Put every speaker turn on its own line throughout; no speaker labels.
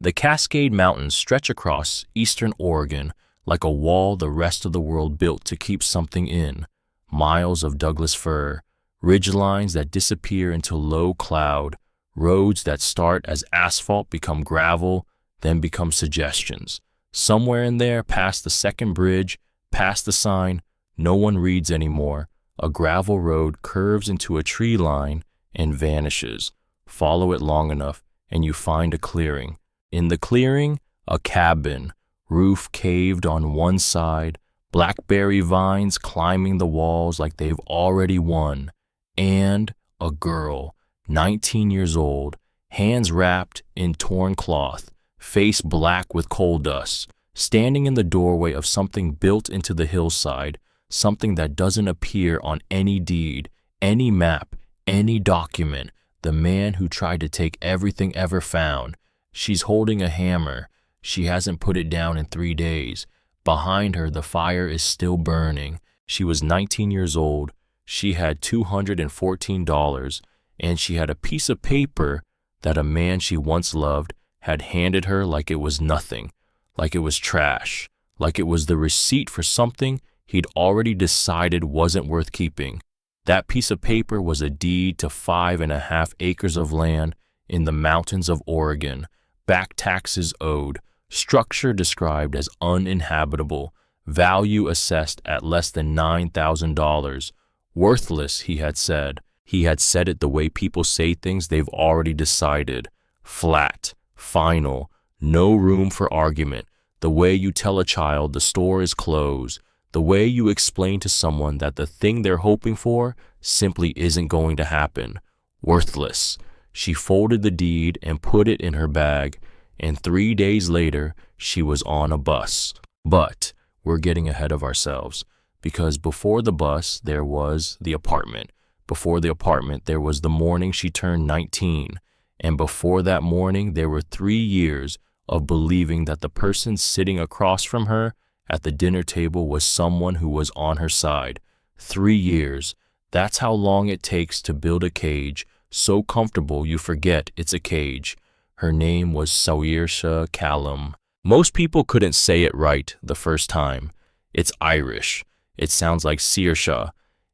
The Cascade Mountains stretch across eastern Oregon like a wall the rest of the world built to keep something in. Miles of Douglas fir, ridgelines that disappear into low cloud, roads that start as asphalt become gravel, then become suggestions. Somewhere in there, past the second bridge, past the sign, no one reads anymore, a gravel road curves into a tree line and vanishes. Follow it long enough, and you find a clearing. In the clearing, a cabin, roof caved on one side, blackberry vines climbing the walls like they've already won, and a girl, 19 years old, hands wrapped in torn cloth, face black with coal dust, standing in the doorway of something built into the hillside, something that doesn't appear on any deed, any map, any document. The man who tried to take everything ever found. She's holding a hammer. She hasn't put it down in 3 days. Behind her, the fire is still burning. She was 19 years old. She had $214, and she had a piece of paper that a man she once loved had handed her like it was nothing, like it was trash, like it was the receipt for something he'd already decided wasn't worth keeping. That piece of paper was a deed to 5.5 acres of land in the mountains of Oregon, back taxes owed, structure described as uninhabitable, value assessed at less than $9,000. Worthless, he had said. He had said it the way people say things they've already decided. Flat, final, no room for argument. The way you tell a child the store is closed. The way you explain to someone that the thing they're hoping for simply isn't going to happen. Worthless. She folded the deed and put it in her bag, and 3 days later, she was on a bus. But we're getting ahead of ourselves, because before the bus, there was the apartment. Before the apartment, there was the morning she turned 19. And before that morning, there were 3 years of believing that the person sitting across from her at the dinner table was someone who was on her side. 3 years. That's how long it takes to build a cage, so comfortable you forget it's a cage. Her name was Saoirse Callum. Most people couldn't say it right the first time. It's Irish. It sounds like Saoirse.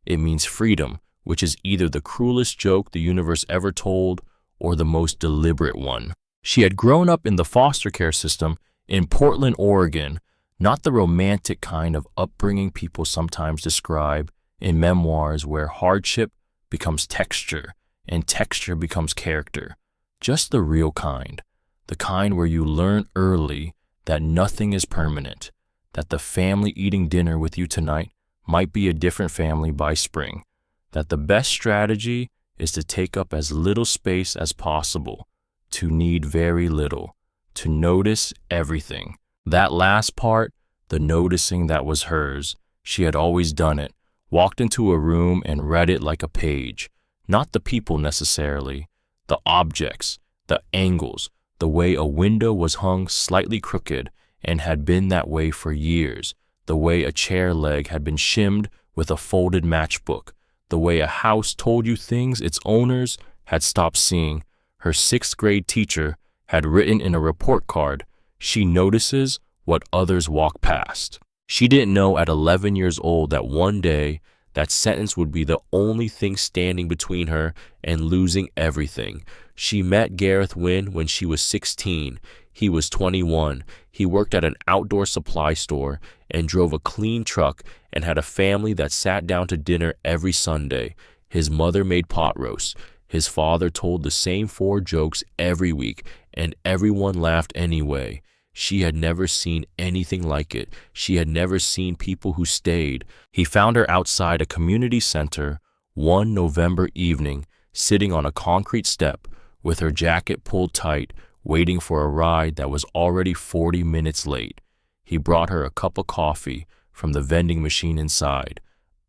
It means freedom, which is either the cruelest joke the universe ever told or the most deliberate one. She had grown up in the foster care system in Portland, Oregon, not the romantic kind of upbringing people sometimes describe in memoirs where hardship becomes texture and texture becomes character. Just the real kind, the kind where you learn early that nothing is permanent, that the family eating dinner with you tonight might be a different family by spring, that the best strategy is to take up as little space as possible, to need very little, to notice everything. That last part, the noticing that was hers, she had always done it, walked into a room and read it like a page. Not the people necessarily, the objects, the angles, the way a window was hung slightly crooked and had been that way for years, the way a chair leg had been shimmed with a folded matchbook, the way a house told you things its owners had stopped seeing. Her 6th grade teacher had written in a report card, "She notices what others walk past." She didn't know at 11 years old that one day that sentence would be the only thing standing between her and losing everything. She met Gareth Wynn when she was 16. He was 21. He worked at an outdoor supply store and drove a clean truck and had a family that sat down to dinner every Sunday. His mother made pot roast. His father told the same 4 jokes every week, and everyone laughed anyway. She had never seen anything like it. She had never seen people who stayed. He found her outside a community center one November evening, sitting on a concrete step with her jacket pulled tight, waiting for a ride that was already 40 minutes late. He brought her a cup of coffee from the vending machine inside.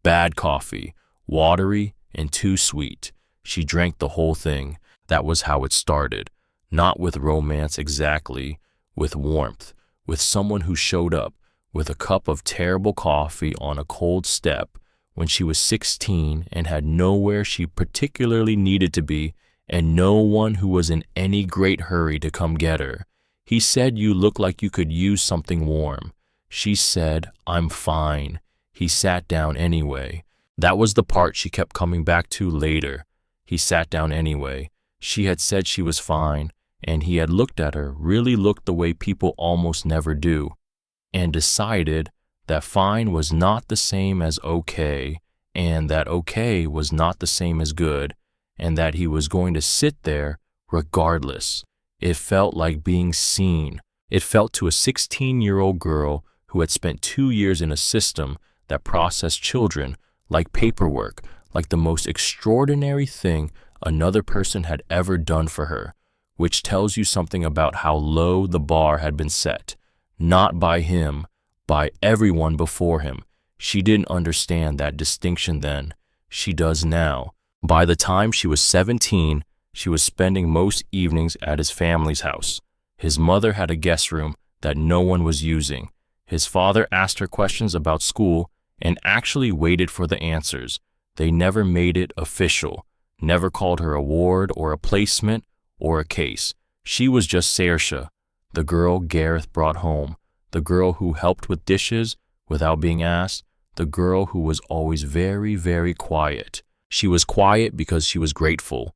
Bad coffee, watery and too sweet. She drank the whole thing. That was how it started. Not with romance exactly, with warmth, with someone who showed up with a cup of terrible coffee on a cold step when she was 16 and had nowhere she particularly needed to be and no one who was in any great hurry to come get her. He said you look like you could use something warm. She said, I'm fine. He sat down anyway. That was the part she kept coming back to later. He sat down anyway. She had said she was fine, and he had looked at her, really looked the way people almost never do, and decided that fine was not the same as okay, and that okay was not the same as good, and that he was going to sit there regardless. It felt like being seen. It felt to a 16-year-old girl who had spent 2 years in a system that processed children like paperwork, like the most extraordinary thing another person had ever done for her, which tells you something about how low the bar had been set, not by him, by everyone before him. She didn't understand that distinction then. She does now. By the time she was 17, she was spending most evenings at his family's house. His mother had a guest room that no one was using. His father asked her questions about school and actually waited for the answers. They never made it official, never called her a ward or a placement or a case. She was just Saoirse, the girl Gareth brought home, the girl who helped with dishes without being asked, the girl who was always very, very quiet. She was quiet because she was grateful,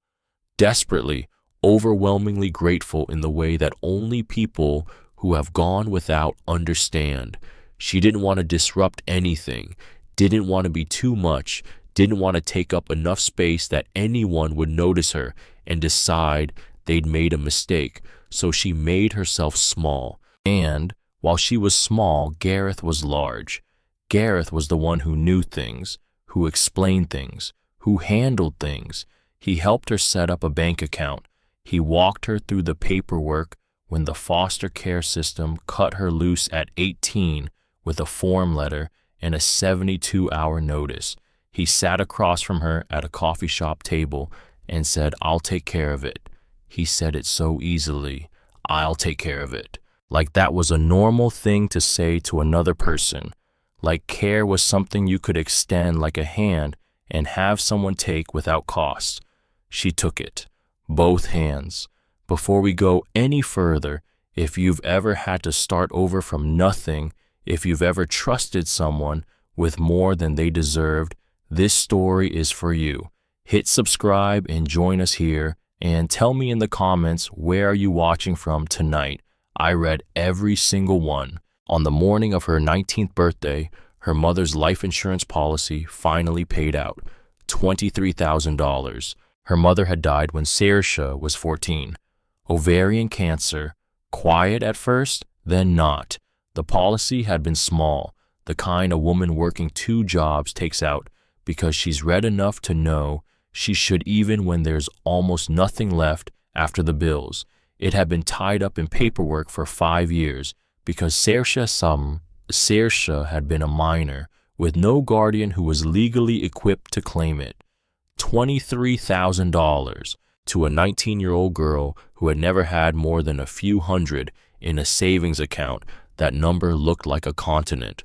desperately, overwhelmingly grateful in the way that only people who have gone without understand. She didn't want to disrupt anything, didn't want to be too much, didn't want to take up enough space that anyone would notice her and decide they'd made a mistake. So she made herself small. And while she was small, Gareth was large. Gareth was the one who knew things, who explained things, who handled things. He helped her set up a bank account. He walked her through the paperwork when the foster care system cut her loose at 18 with a form letter and a 72-hour notice. He sat across from her at a coffee shop table and said, I'll take care of it. He said it so easily, I'll take care of it. Like that was a normal thing to say to another person. Like care was something you could extend like a hand and have someone take without cost. She took it, both hands. Before we go any further, if you've ever had to start over from nothing, if you've ever trusted someone with more than they deserved, this story is for you. Hit subscribe and join us here, and tell me in the comments where are you watching from tonight. I read every single one. On the morning of her 19th birthday, her mother's life insurance policy finally paid out, $23,000. Her mother had died when Saoirse was 14. Ovarian cancer, quiet at first, then not. The policy had been small, the kind a woman working 2 jobs takes out because she's read enough to know she should even when there's almost nothing left after the bills. It had been tied up in paperwork for 5 years because Saoirse had been a minor with no guardian who was legally equipped to claim it. $23,000 to a 19-year-old girl who had never had more than a few hundred in a savings account. That number looked like a continent.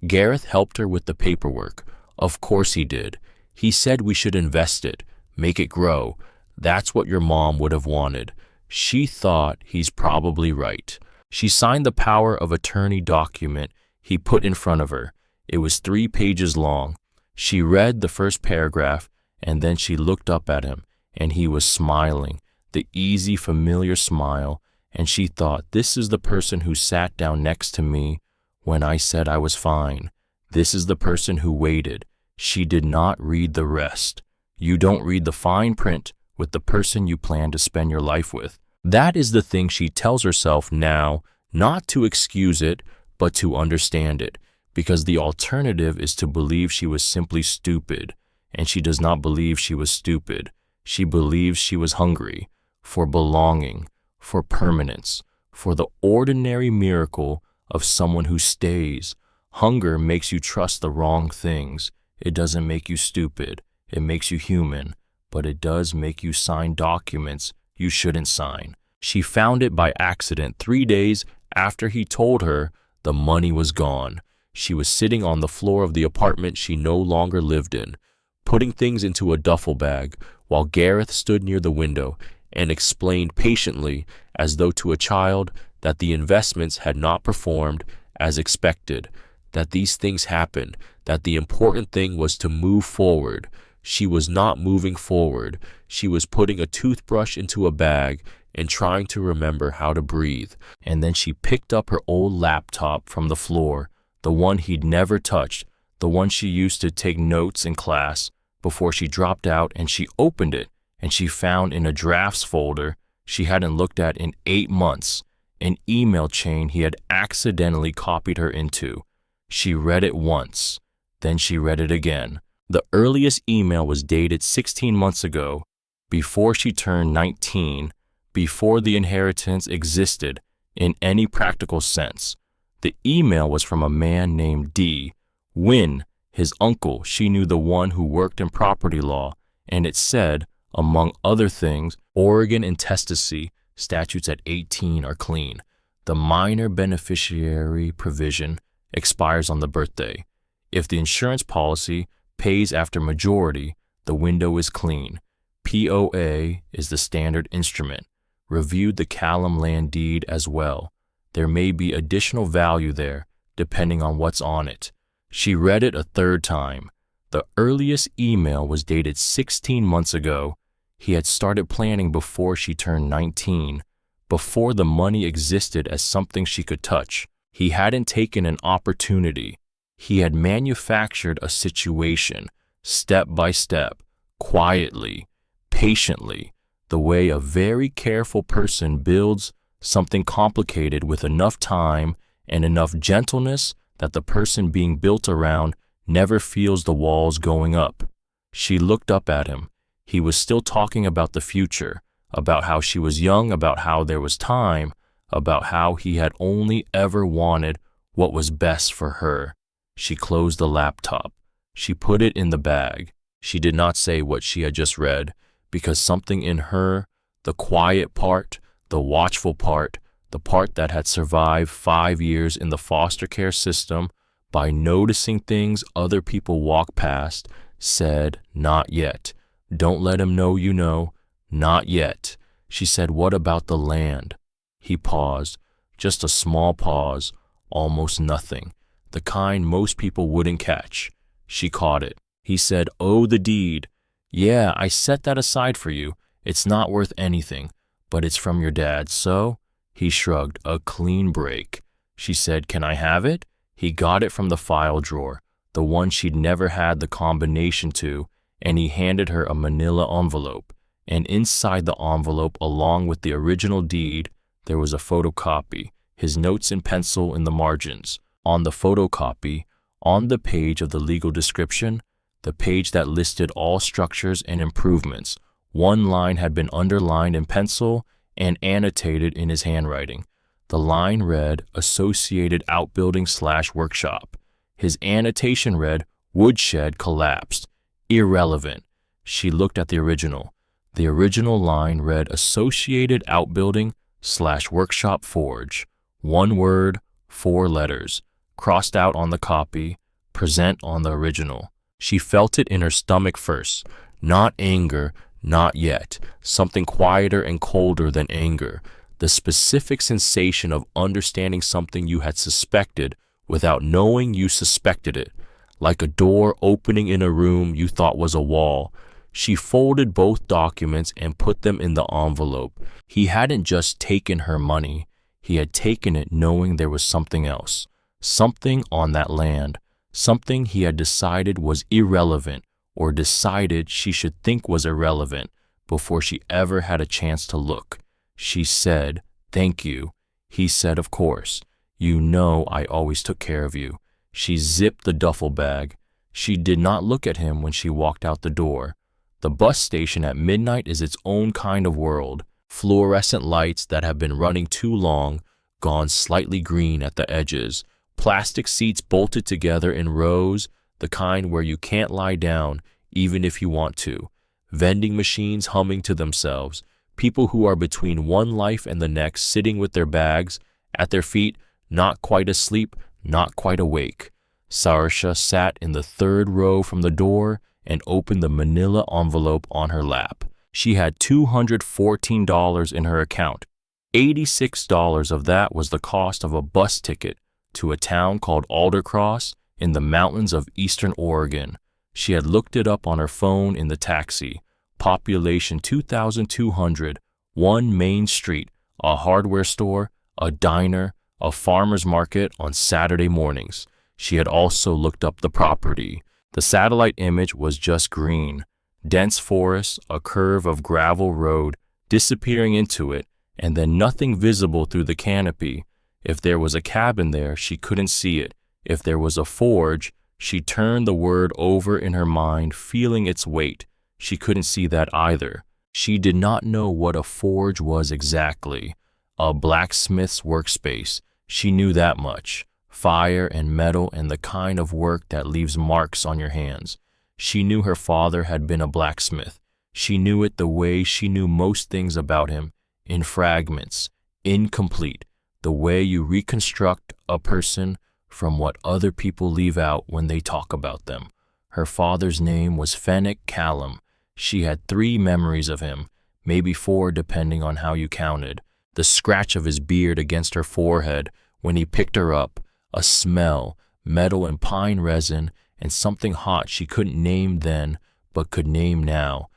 Gareth helped her with the paperwork. Of course he did. He said we should invest it, make it grow. That's what your mom would have wanted. She thought he's probably right. She signed the power of attorney document he put in front of her. It was 3 pages long. She read the first paragraph, and then she looked up at him, and he was smiling, the easy, familiar smile, and she thought, this is the person who sat down next to me when I said I was fine. This is the person who waited. She did not read the rest. You don't read the fine print with the person you plan to spend your life with. That is the thing she tells herself now, not to excuse it, but to understand it, because the alternative is to believe she was simply stupid, and she does not believe she was stupid. She believes she was hungry for belonging, for permanence, for the ordinary miracle of someone who stays. Hunger makes you trust the wrong things. It doesn't make you stupid. It makes you human, but it does make you sign documents you shouldn't sign. She found it by accident 3 days after he told her the money was gone. She was sitting on the floor of the apartment she no longer lived in, putting things into a duffel bag, while Gareth stood near the window and explained patiently, as though to a child, that the investments had not performed as expected, that these things happened, that the important thing was to move forward. She was not moving forward. She was putting a toothbrush into a bag and trying to remember how to breathe. And then she picked up her old laptop from the floor, the one he'd never touched, the one she used to take notes in class, before she dropped out, and she opened it, and she found in a drafts folder she hadn't looked at in 8 months, an email chain he had accidentally copied her into. She read it once, then she read it again. The earliest email was dated 16 months ago, before she turned 19, before the inheritance existed in any practical sense. The email was from a man named D. Wynn, his uncle. She knew the one who worked in property law, and it said, among other things, Oregon intestacy statutes at 18 are clean. The minor beneficiary provision expires on the birthday. If the insurance policy pays after majority, the window is clean. POA is the standard instrument. Reviewed the Callum land deed as well. There may be additional value there, depending on what's on it. She read it a third time. The earliest email was dated 16 months ago. He had started planning before she turned 19, before the money existed as something she could touch. He hadn't taken an opportunity. He had manufactured a situation, step by step, quietly, patiently, the way a very careful person builds something complicated with enough time and enough gentleness that the person being built around never feels the walls going up. She looked up at him. He was still talking about the future, about how she was young, about how there was time, about how he had only ever wanted what was best for her. She closed the laptop. She put it in the bag. She did not say what she had just read, because something in her, the quiet part, the watchful part, the part that had survived 5 years in the foster care system by noticing things other people walk past, said, "Not yet. Don't let him know you know. Not yet." She said, "What about the land?" He paused, just a small pause, almost nothing, the kind most people wouldn't catch. She caught it. He said, "Oh, the deed. Yeah, I set that aside for you. It's not worth anything, but it's from your dad, so?" He shrugged. "A clean break." She said, "Can I have it?" He got it from the file drawer, the one she'd never had the combination to, and he handed her a manila envelope. And inside the envelope, along with the original deed, there was a photocopy, his notes in pencil in the margins. On the photocopy, on the page of the legal description, the page that listed all structures and improvements, one line had been underlined in pencil and annotated in his handwriting. The line read, "Associated Outbuilding/Workshop." His annotation read, "Woodshed collapsed. Irrelevant." She looked at the original. The original line read, "Associated Outbuilding/Workshop Forge." One word, 4 letters, crossed out on the copy, present on the original. She felt it in her stomach first. Not anger, not yet. Something quieter and colder than anger. The specific sensation of understanding something you had suspected without knowing you suspected it. Like a door opening in a room you thought was a wall. She folded both documents and put them in the envelope. He hadn't just taken her money. He had taken it knowing there was something else. Something on that land. Something he had decided was irrelevant, or decided she should think was irrelevant, before she ever had a chance to look. She said, "Thank you." He said, "Of course. You know I always took care of you." She zipped the duffel bag. She did not look at him when she walked out the door. The bus station at midnight is its own kind of world. Fluorescent lights that have been running too long, gone slightly green at the edges. Plastic seats bolted together in rows, the kind where you can't lie down even if you want to. Vending machines humming to themselves. People who are between one life and the next, sitting with their bags at their feet, not quite asleep, not quite awake. Saoirse sat in the 3rd row from the door and opened the manila envelope on her lap. She had $214 in her account. $86 of that was the cost of a bus ticket to a town called Aldercross in the mountains of eastern Oregon. She had looked it up on her phone in the taxi. Population 2,200, one main street, a hardware store, a diner, a farmer's market on Saturday mornings. She had also looked up the property. The satellite image was just green. Dense forest, a curve of gravel road disappearing into it, and then nothing visible through the canopy. If there was a cabin there, she couldn't see it. If there was a forge, she turned the word over in her mind, feeling its weight. She couldn't see that either. She did not know what a forge was exactly. A blacksmith's workspace. She knew that much. Fire and metal and the kind of work that leaves marks on your hands. She knew her father had been a blacksmith. She knew it the way she knew most things about him, in fragments, incomplete, the way you reconstruct a person from what other people leave out when they talk about them. Her father's name was Fenwick Callum. She had 3 memories of him, maybe 4 depending on how you counted. The scratch of his beard against her forehead when he picked her up, a smell, metal and pine resin, and something hot she couldn't name then but could name now.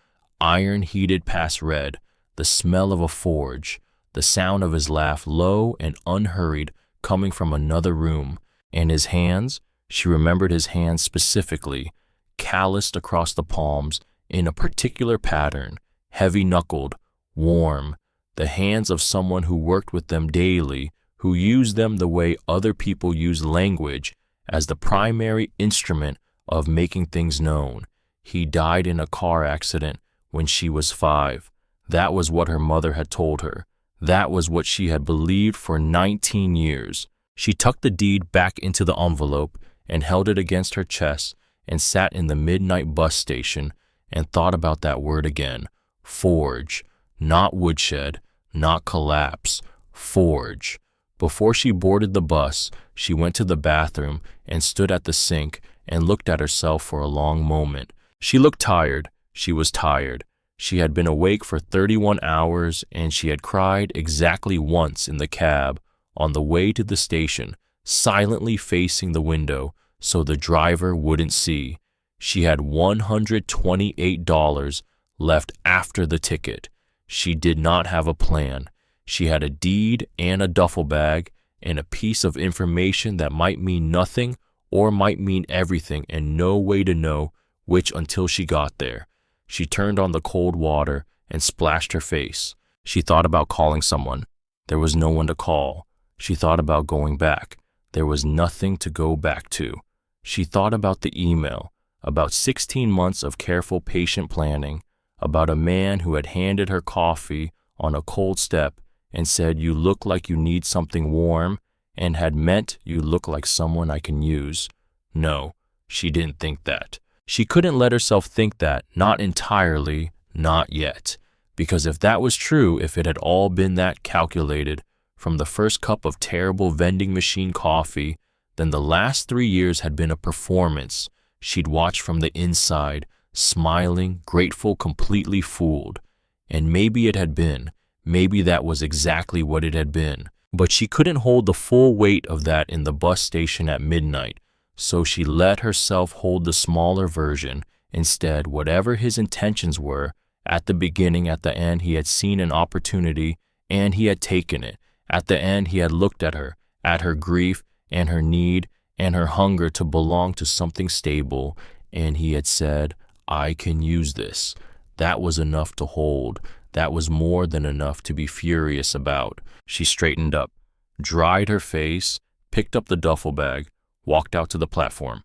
Iron heated past red, the smell of a forge, the sound of his laugh low and unhurried coming from another room. And his hands, she remembered his hands specifically, calloused across the palms in a particular pattern, heavy-knuckled, warm, the hands of someone who worked with them daily, who used them the way other people use language as the primary instrument of making things known. He died in a car accident when she was 5. That was what her mother had told her. That was what she had believed for 19 years. She tucked the deed back into the envelope and held it against her chest and sat in the midnight bus station and thought about that word again. Forge. Not woodshed, not collapse. Forge. Before she boarded the bus, she went to the bathroom and stood at the sink and looked at herself for a long moment. She looked tired. She was tired. She had been awake for 31 hours and she had cried exactly once in the cab on the way to the station, silently facing the window so the driver wouldn't see. She had $128 left after the ticket. She did not have a plan. She had a deed and a duffel bag and a piece of information that might mean nothing or might mean everything and no way to know which until she got there. She turned on the cold water and splashed her face. She thought about calling someone. There was no one to call. She thought about going back. There was nothing to go back to. She thought about the email, about 16 months of careful patient planning, about a man who had handed her coffee on a cold step and said, "You look like you need something warm," and had meant, "You look like someone I can use." No, she didn't think that. She couldn't let herself think that, not entirely, not yet. Because if that was true, if it had all been that calculated, from the first cup of terrible vending machine coffee, then the last 3 years had been a performance she'd watched from the inside, smiling, grateful, completely fooled. And maybe it had been. Maybe that was exactly what it had been. But she couldn't hold the full weight of that in the bus station at midnight, so she let herself hold the smaller version. Instead, whatever his intentions were, at the beginning, at the end, he had seen an opportunity and he had taken it. At the end, he had looked at her grief and her need and her hunger to belong to something stable, and he had said, "I can use this." That was enough to hold. That was more than enough to be furious about. She straightened up, dried her face, picked up the duffel bag, walked out to the platform.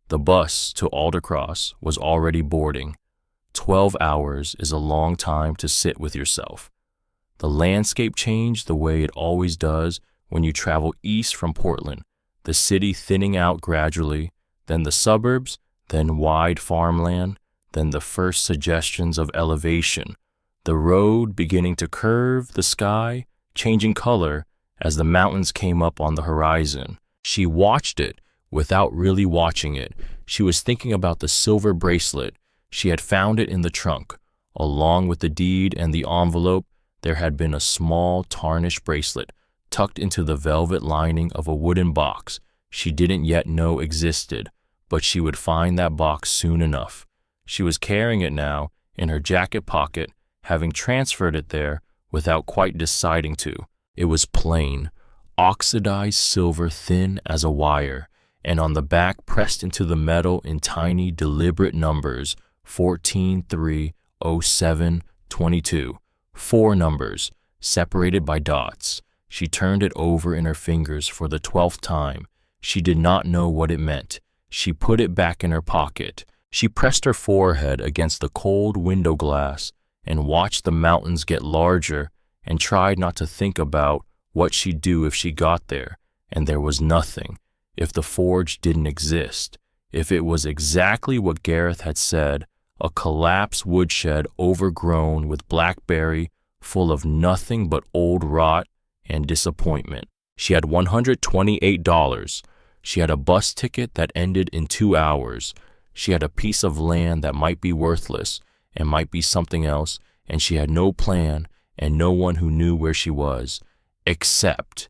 The bus to Aldercross was already boarding. 12 hours is a long time to sit with yourself. The landscape changed the way it always does when you travel east from Portland, the city thinning out gradually, then the suburbs, then wide farmland, then the first suggestions of elevation, the road beginning to curve, the sky changing color as the mountains came up on the horizon. She watched it without really watching it. She was thinking about the silver bracelet. She had found it in the trunk, along with the deed and the envelope there had been a small, tarnished bracelet tucked into the velvet lining of a wooden box she didn't yet know existed, but she would find that box soon enough. She was carrying it now in her jacket pocket, having transferred it there without quite deciding to. It was plain, oxidized silver, thin as a wire, and on the back pressed into the metal in tiny, deliberate numbers, 14, 3, 07, 22. 4 numbers, separated by dots. She turned it over in her fingers for the 12th time. She did not know what it meant. She put it back in her pocket. She pressed her forehead against the cold window glass and watched the mountains get larger and tried not to think about what she'd do if she got there, and there was nothing. If the forge didn't exist, if it was exactly what Gareth had said, a collapsed woodshed overgrown with blackberry, full of nothing but old rot and disappointment. She had $128. She had a bus ticket that ended in 2 hours. She had a piece of land that might be worthless and might be something else, and she had no plan and no one who knew where she was, except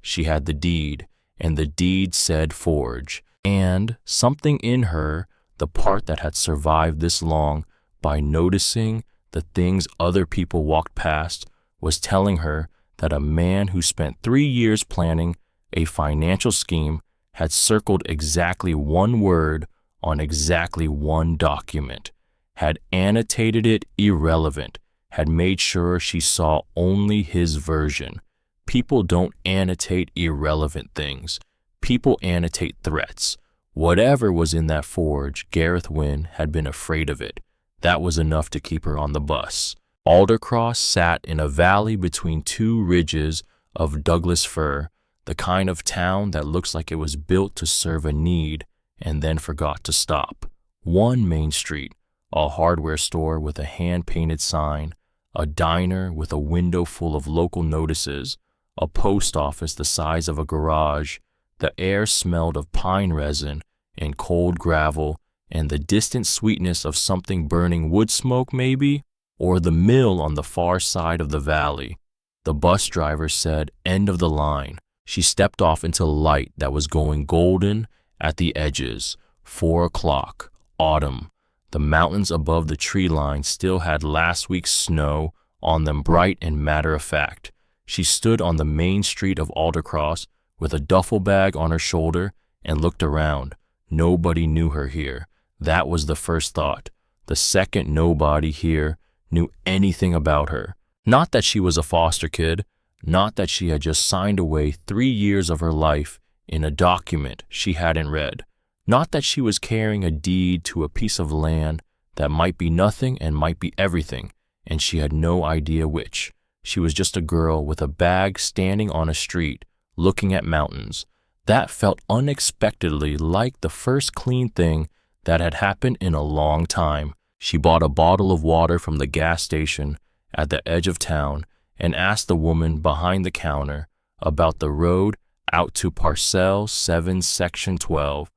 she had the deed, and the deed said forge. And something in her, the part that had survived this long by noticing the things other people walked past, was telling her that a man who spent 3 years planning a financial scheme had circled exactly one word on exactly one document, had annotated it irrelevant, had made sure she saw only his version. People don't annotate irrelevant things. People annotate threats. Whatever was in that forge, Gareth Wynne had been afraid of it. That was enough to keep her on the bus. Aldercross sat in a valley between 2 ridges of Douglas fir, the kind of town that looks like it was built to serve a need and then forgot to stop. One main street, a hardware store with a hand-painted sign, a diner with a window full of local notices, a post office the size of a garage. The air smelled of pine resin and cold gravel and the distant sweetness of something burning, wood smoke maybe, or the mill on the far side of the valley. The bus driver said, "End of the line." She stepped off into light that was going golden at the edges. 4 o'clock, autumn. The mountains above the tree line still had last week's snow on them, bright and matter-of-fact. She stood on the main street of Aldercross with a duffel bag on her shoulder and looked around. Nobody knew her here. That was the first thought. The second, nobody here knew anything about her. Not that she was a foster kid, not that she had just signed away 3 years of her life in a document she hadn't read, not that she was carrying a deed to a piece of land that might be nothing and might be everything, and she had no idea which. She was just a girl with a bag standing on a street, looking at mountains. That felt unexpectedly like the first clean thing that had happened in a long time. She bought a bottle of water from the gas station at the edge of town and asked the woman behind the counter about the road out to Parcel 7, Section 12.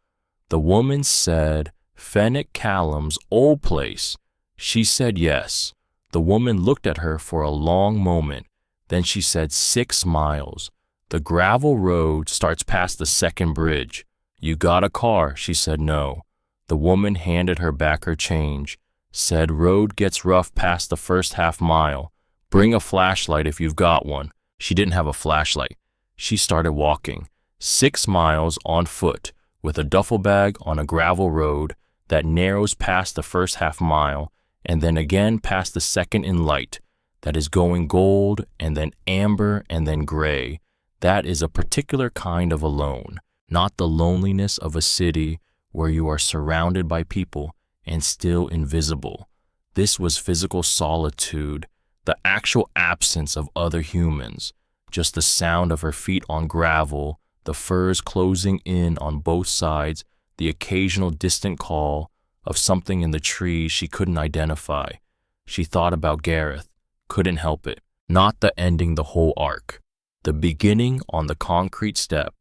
The woman said, "Fenwick Callum's old place." She said yes. The woman looked at her for a long moment. Then she said 6 miles. The gravel road starts past the second bridge. "You got a car?" She said no. The woman handed her back her change, said road gets rough past the first half mile. Bring a flashlight if you've got one. She didn't have a flashlight. She started walking 6 miles on foot with a duffel bag on a gravel road that narrows past the first half mile and then again past the second in light that is going gold and then amber and then gray. That is a particular kind of alone, not the loneliness of a city where you are surrounded by people and still invisible. This was physical solitude, the actual absence of other humans, just the sound of her feet on gravel, the firs closing in on both sides, the occasional distant call of something in the trees she couldn't identify. She thought about Gareth, couldn't help it. Not the ending, the whole arc. The beginning on the concrete step,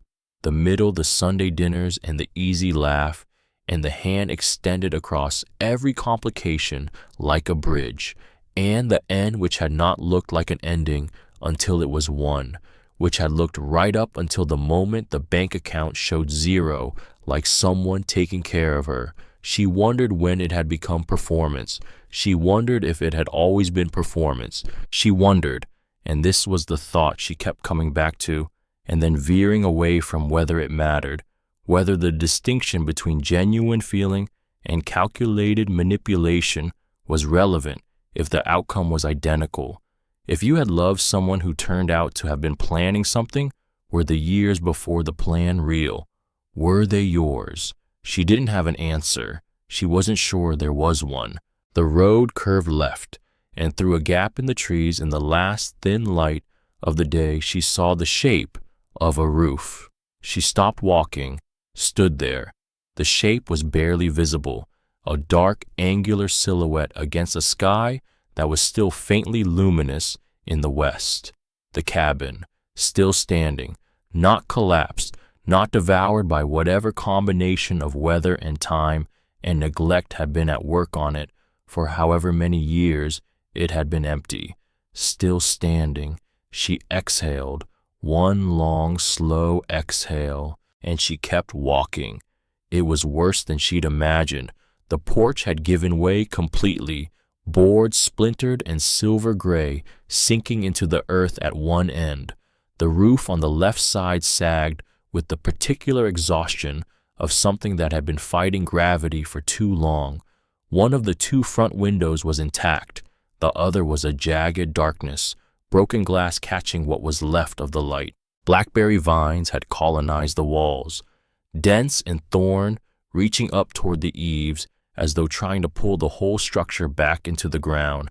the middle, the Sunday dinners and the easy laugh, and the hand extended across every complication like a bridge, and the end which had not looked like an ending until it was one, which had looked right up until the moment the bank account showed zero, like someone taking care of her. She wondered when it had become performance. She wondered if it had always been performance. She wondered, and this was the thought she kept coming back to, and then veering away from whether it mattered, whether the distinction between genuine feeling and calculated manipulation was relevant if the outcome was identical. If you had loved someone who turned out to have been planning something, were the years before the plan real? Were they yours? She didn't have an answer. She wasn't sure there was one. The road curved left, and through a gap in the trees in the last thin light of the day she saw the shape of a roof. She stopped walking, stood there. The shape was barely visible, a dark, angular silhouette against a sky that was still faintly luminous in the west. The cabin, still standing, not collapsed, not devoured by whatever combination of weather and time and neglect had been at work on it for however many years it had been empty. Still standing, she exhaled, one long, slow exhale, and she kept walking. It was worse than she'd imagined. The porch had given way completely, boards splintered and silver gray, sinking into the earth at one end. The roof on the left side sagged with the particular exhaustion of something that had been fighting gravity for too long. One of the two front windows was intact. The other was a jagged darkness, broken glass catching what was left of the light. Blackberry vines had colonized the walls, dense and thorn, reaching up toward the eaves as though trying to pull the whole structure back into the ground.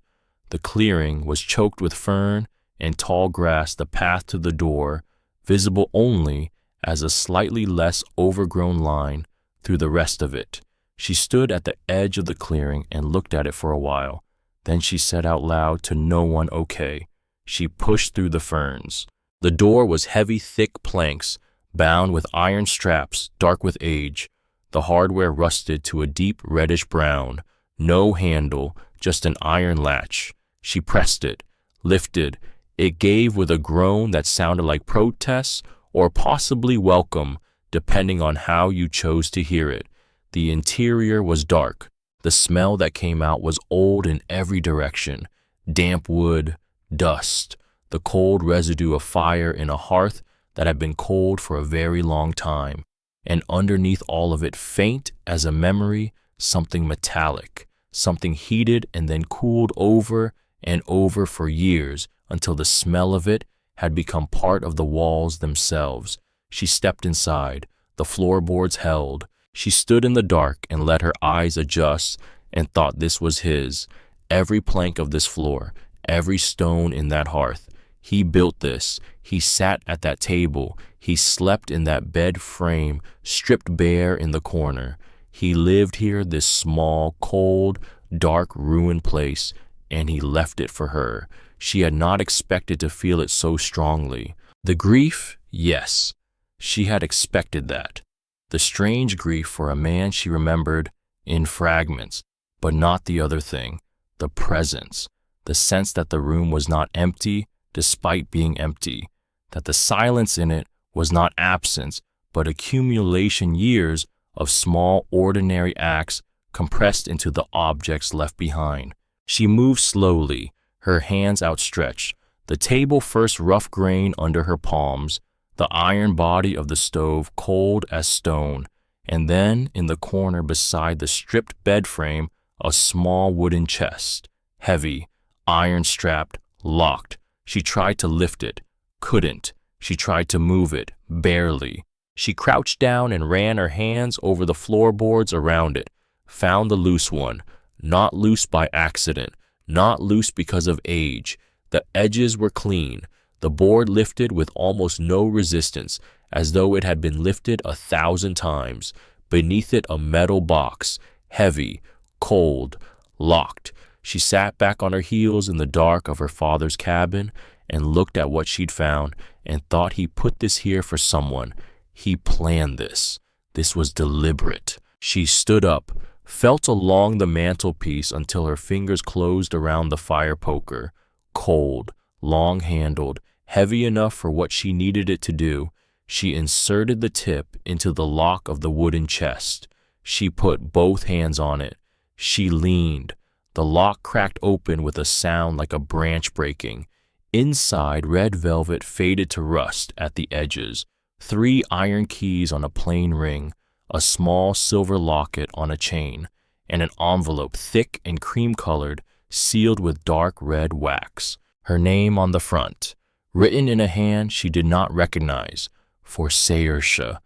The clearing was choked with fern and tall grass, the path to the door, visible only as a slightly less overgrown line through the rest of it. She stood at the edge of the clearing and looked at it for a while. Then she said out loud to no one, "Okay." She pushed through the ferns. The door was heavy, thick planks, bound with iron straps, dark with age. The hardware rusted to a deep reddish brown. No handle, just an iron latch. She pressed it, lifted. It gave with a groan that sounded like protest or possibly welcome, depending on how you chose to hear it. The interior was dark. The smell that came out was old in every direction. Damp wood, dust, the cold residue of fire in a hearth that had been cold for a very long time. And underneath all of it, faint as a memory, something metallic, something heated and then cooled over and over for years until the smell of it had become part of the walls themselves. She stepped inside. The floorboards held. She stood in the dark and let her eyes adjust and thought this was his. Every plank of this floor, every stone in that hearth. He built this. He sat at that table. He slept in that bed frame, stripped bare in the corner. He lived here, this small, cold, dark, ruined place, and he left it for her. She had not expected to feel it so strongly. The grief, yes, she had expected that. The strange grief for a man she remembered in fragments, but not the other thing, the presence, the sense that the room was not empty despite being empty, that the silence in it was not absence, but accumulation years of small, ordinary acts compressed into the objects left behind. She moved slowly, her hands outstretched, the table first rough grain under her palms, the iron body of the stove cold as stone, and then in the corner beside the stripped bed frame, a small wooden chest, heavy, iron-strapped, locked. She tried to lift it, couldn't. She tried to move it, barely. She crouched down and ran her hands over the floorboards around it, found the loose one, not loose by accident, not loose because of age. The edges were clean, the board lifted with almost no resistance, as though it had been lifted 1,000 times. Beneath it a metal box, heavy, cold, locked. She sat back on her heels in the dark of her father's cabin and looked at what she'd found and thought he put this here for someone. He planned this. This was deliberate. She stood up, felt along the mantelpiece until her fingers closed around the fire poker, cold, long-handled, heavy enough for what she needed it to do. She inserted the tip into the lock of the wooden chest. She put both hands on it. She leaned. The lock cracked open with a sound like a branch breaking. Inside, red velvet faded to rust at the edges. 3 iron keys on a plain ring, a small silver locket on a chain, and an envelope thick and cream-colored, sealed with dark red wax. Her name on the front, written in a hand she did not recognize, for Saoirse.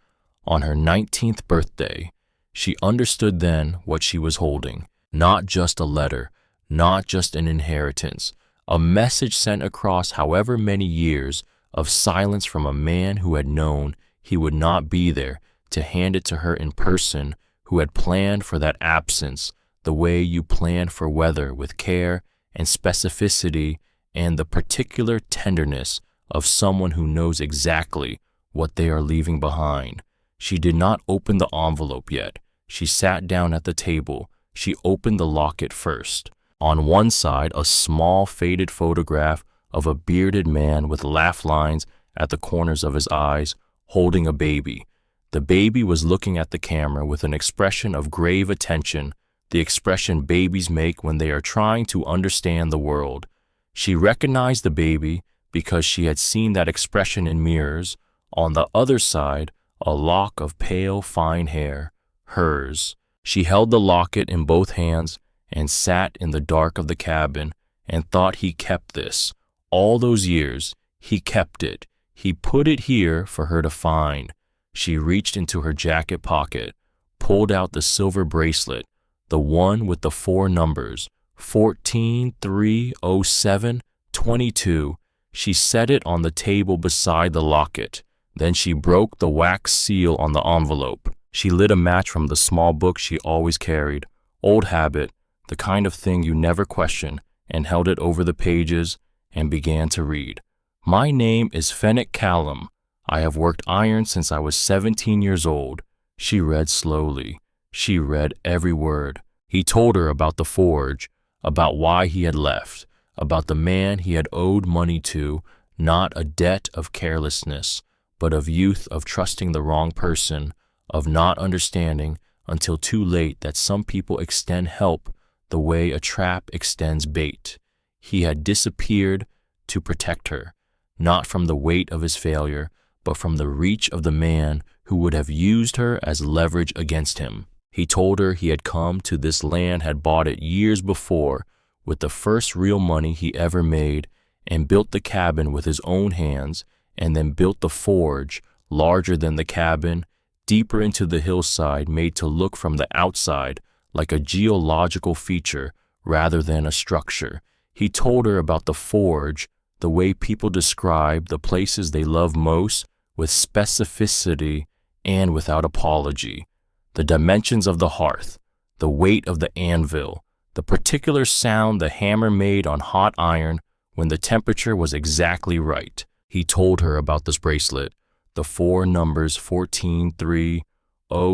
On her 19th birthday, she understood then what she was holding. Not just a letter, not just an inheritance, a message sent across however many years of silence from a man who had known he would not be there to hand it to her in person, who had planned for that absence the way you plan for weather, with care and specificity and the particular tenderness of someone who knows exactly what they are leaving behind. She did not open the envelope yet. She sat down at the table. She opened the locket first. On one side, a small faded photograph of a bearded man with laugh lines at the corners of his eyes, holding a baby. The baby was looking at the camera with an expression of grave attention, the expression babies make when they are trying to understand the world. She recognized the baby because she had seen that expression in mirrors. On the other side, a lock of pale, fine hair, hers. She held the locket in both hands and sat in the dark of the cabin and thought he kept this. All those years, he kept it. He put it here for her to find. She reached into her jacket pocket, pulled out the silver bracelet, the one with the 4 numbers, 14, 3, 07, 22. She set it on the table beside the locket. Then she broke the wax seal on the envelope. She lit a match from the small book she always carried, old habit, the kind of thing you never question, and held it over the pages and began to read. My name is Fennec Callum. I have worked iron since I was 17 years old. She read slowly. She read every word. He told her about the forge, about why he had left, about the man he had owed money to, not a debt of carelessness, but of youth, of trusting the wrong person, of not understanding until too late that some people extend help the way a trap extends bait. He had disappeared to protect her, not from the weight of his failure, but from the reach of the man who would have used her as leverage against him. He told her he had come to this land, had bought it years before with the first real money he ever made, and built the cabin with his own hands, and then built the forge, larger than the cabin, deeper into the hillside, made to look from the outside like a geological feature rather than a structure. He told her about the forge, the way people describe the places they love most, with specificity and without apology. The dimensions of the hearth, the weight of the anvil, the particular sound the hammer made on hot iron when the temperature was exactly right. He told her about this bracelet, the 4 numbers 14, 3,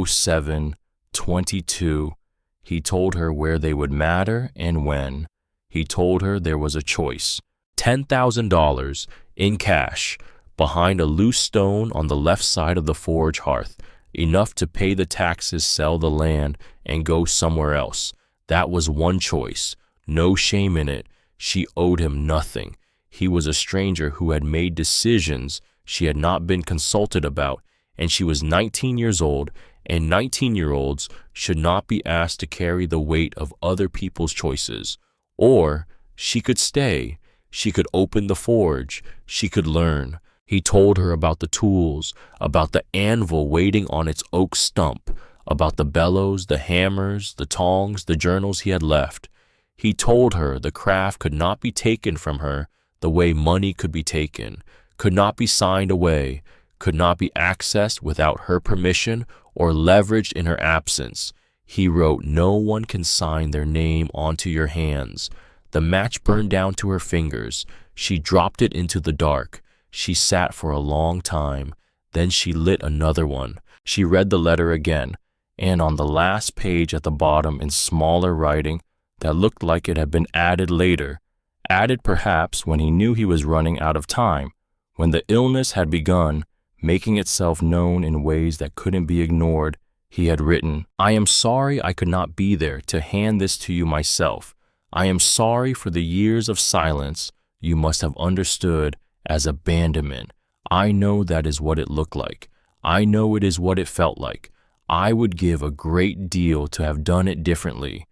07, 22. He told her where they would matter and when. He told her there was a choice. $10,000 in cash behind a loose stone on the left side of the forge hearth, enough to pay the taxes, sell the land, and go somewhere else. That was one choice. No shame in it. She owed him nothing. He was a stranger who had made decisions she had not been consulted about, and she was 19 years old, and 19-year-olds should not be asked to carry the weight of other people's choices. Or she could stay. She could open the forge. She could learn. He told her about the tools, about the anvil waiting on its oak stump, about the bellows, the hammers, the tongs, the journals he had left. He told her the craft could not be taken from her the way money could be taken, could not be signed away, could not be accessed without her permission or leveraged in her absence. He wrote, no one can sign their name onto your hands. The match burned down to her fingers. She dropped it into the dark. She sat for a long time. Then she lit another one. She read the letter again, and on the last page at the bottom in smaller writing that looked like it had been added later, added perhaps when he knew he was running out of time, when the illness had begun, making itself known in ways that couldn't be ignored, he had written, "I am sorry I could not be there to hand this to you myself. I am sorry for the years of silence you must have understood as abandonment. I know that is what it looked like. I know it is what it felt like. I would give a great deal to have done it differently,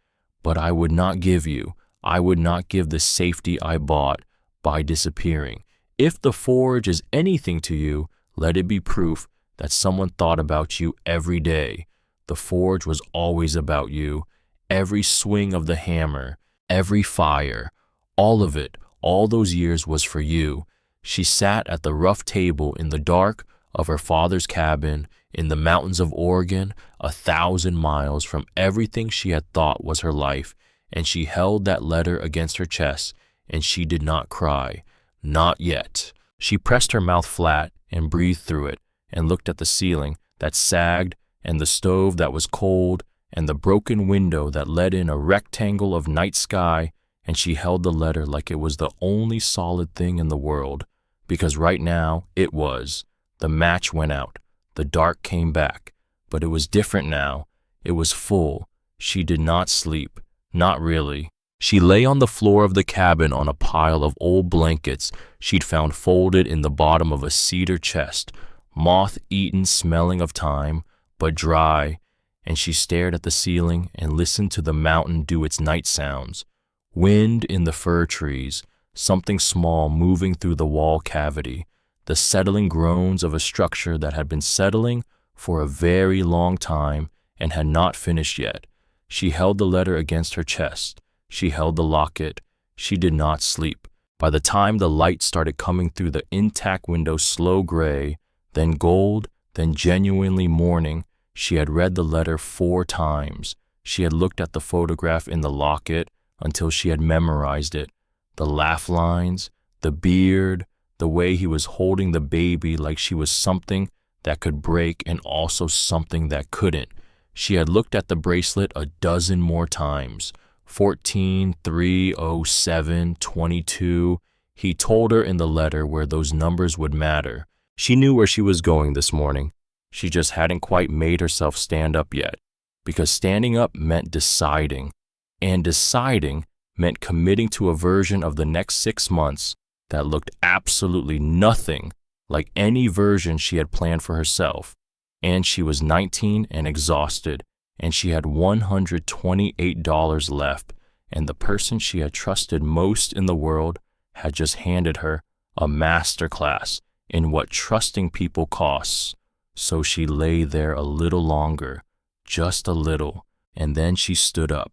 but I would not give the safety I bought by disappearing. If the forge is anything to you, let it be proof that someone thought about you every day. The forge was always about you. Every swing of the hammer, every fire, all of it, all those years was for you." She sat at the rough table in the dark of her father's cabin in the mountains of Oregon, 1,000 miles from everything she had thought was her life, and she held that letter against her chest, and she did not cry. Not yet. She pressed her mouth flat and breathed through it, and looked at the ceiling that sagged, and the stove that was cold, and the broken window that let in a rectangle of night sky, and she held the letter like it was the only solid thing in the world, because right now it was. The match went out. The dark came back. But it was different now. It was full. She did not sleep. Not really. She lay on the floor of the cabin on a pile of old blankets she'd found folded in the bottom of a cedar chest, moth-eaten, smelling of time, but dry, and she stared at the ceiling and listened to the mountain do its night sounds. Wind in the fir trees, something small moving through the wall cavity, the settling groans of a structure that had been settling for a very long time and had not finished yet. She held the letter against her chest. She held the locket. She did not sleep. By the time the light started coming through the intact window, slow gray, then gold, then genuinely morning, she had read the letter 4 times. She had looked at the photograph in the locket until she had memorized it. The laugh lines, the beard, the way he was holding the baby like she was something that could break and also something that couldn't. She had looked at the bracelet a dozen more times. 14, 3, 07, 22. He told her in the letter where those numbers would matter. She knew where she was going this morning. She just hadn't quite made herself stand up yet, because standing up meant deciding, and deciding meant committing to a version of the next 6 months that looked absolutely nothing like any version she had planned for herself. And she was 19 and exhausted, and she had $128 left, and the person she had trusted most in the world had just handed her a master class in what trusting people costs. So she lay there a little longer, just a little, and then she stood up.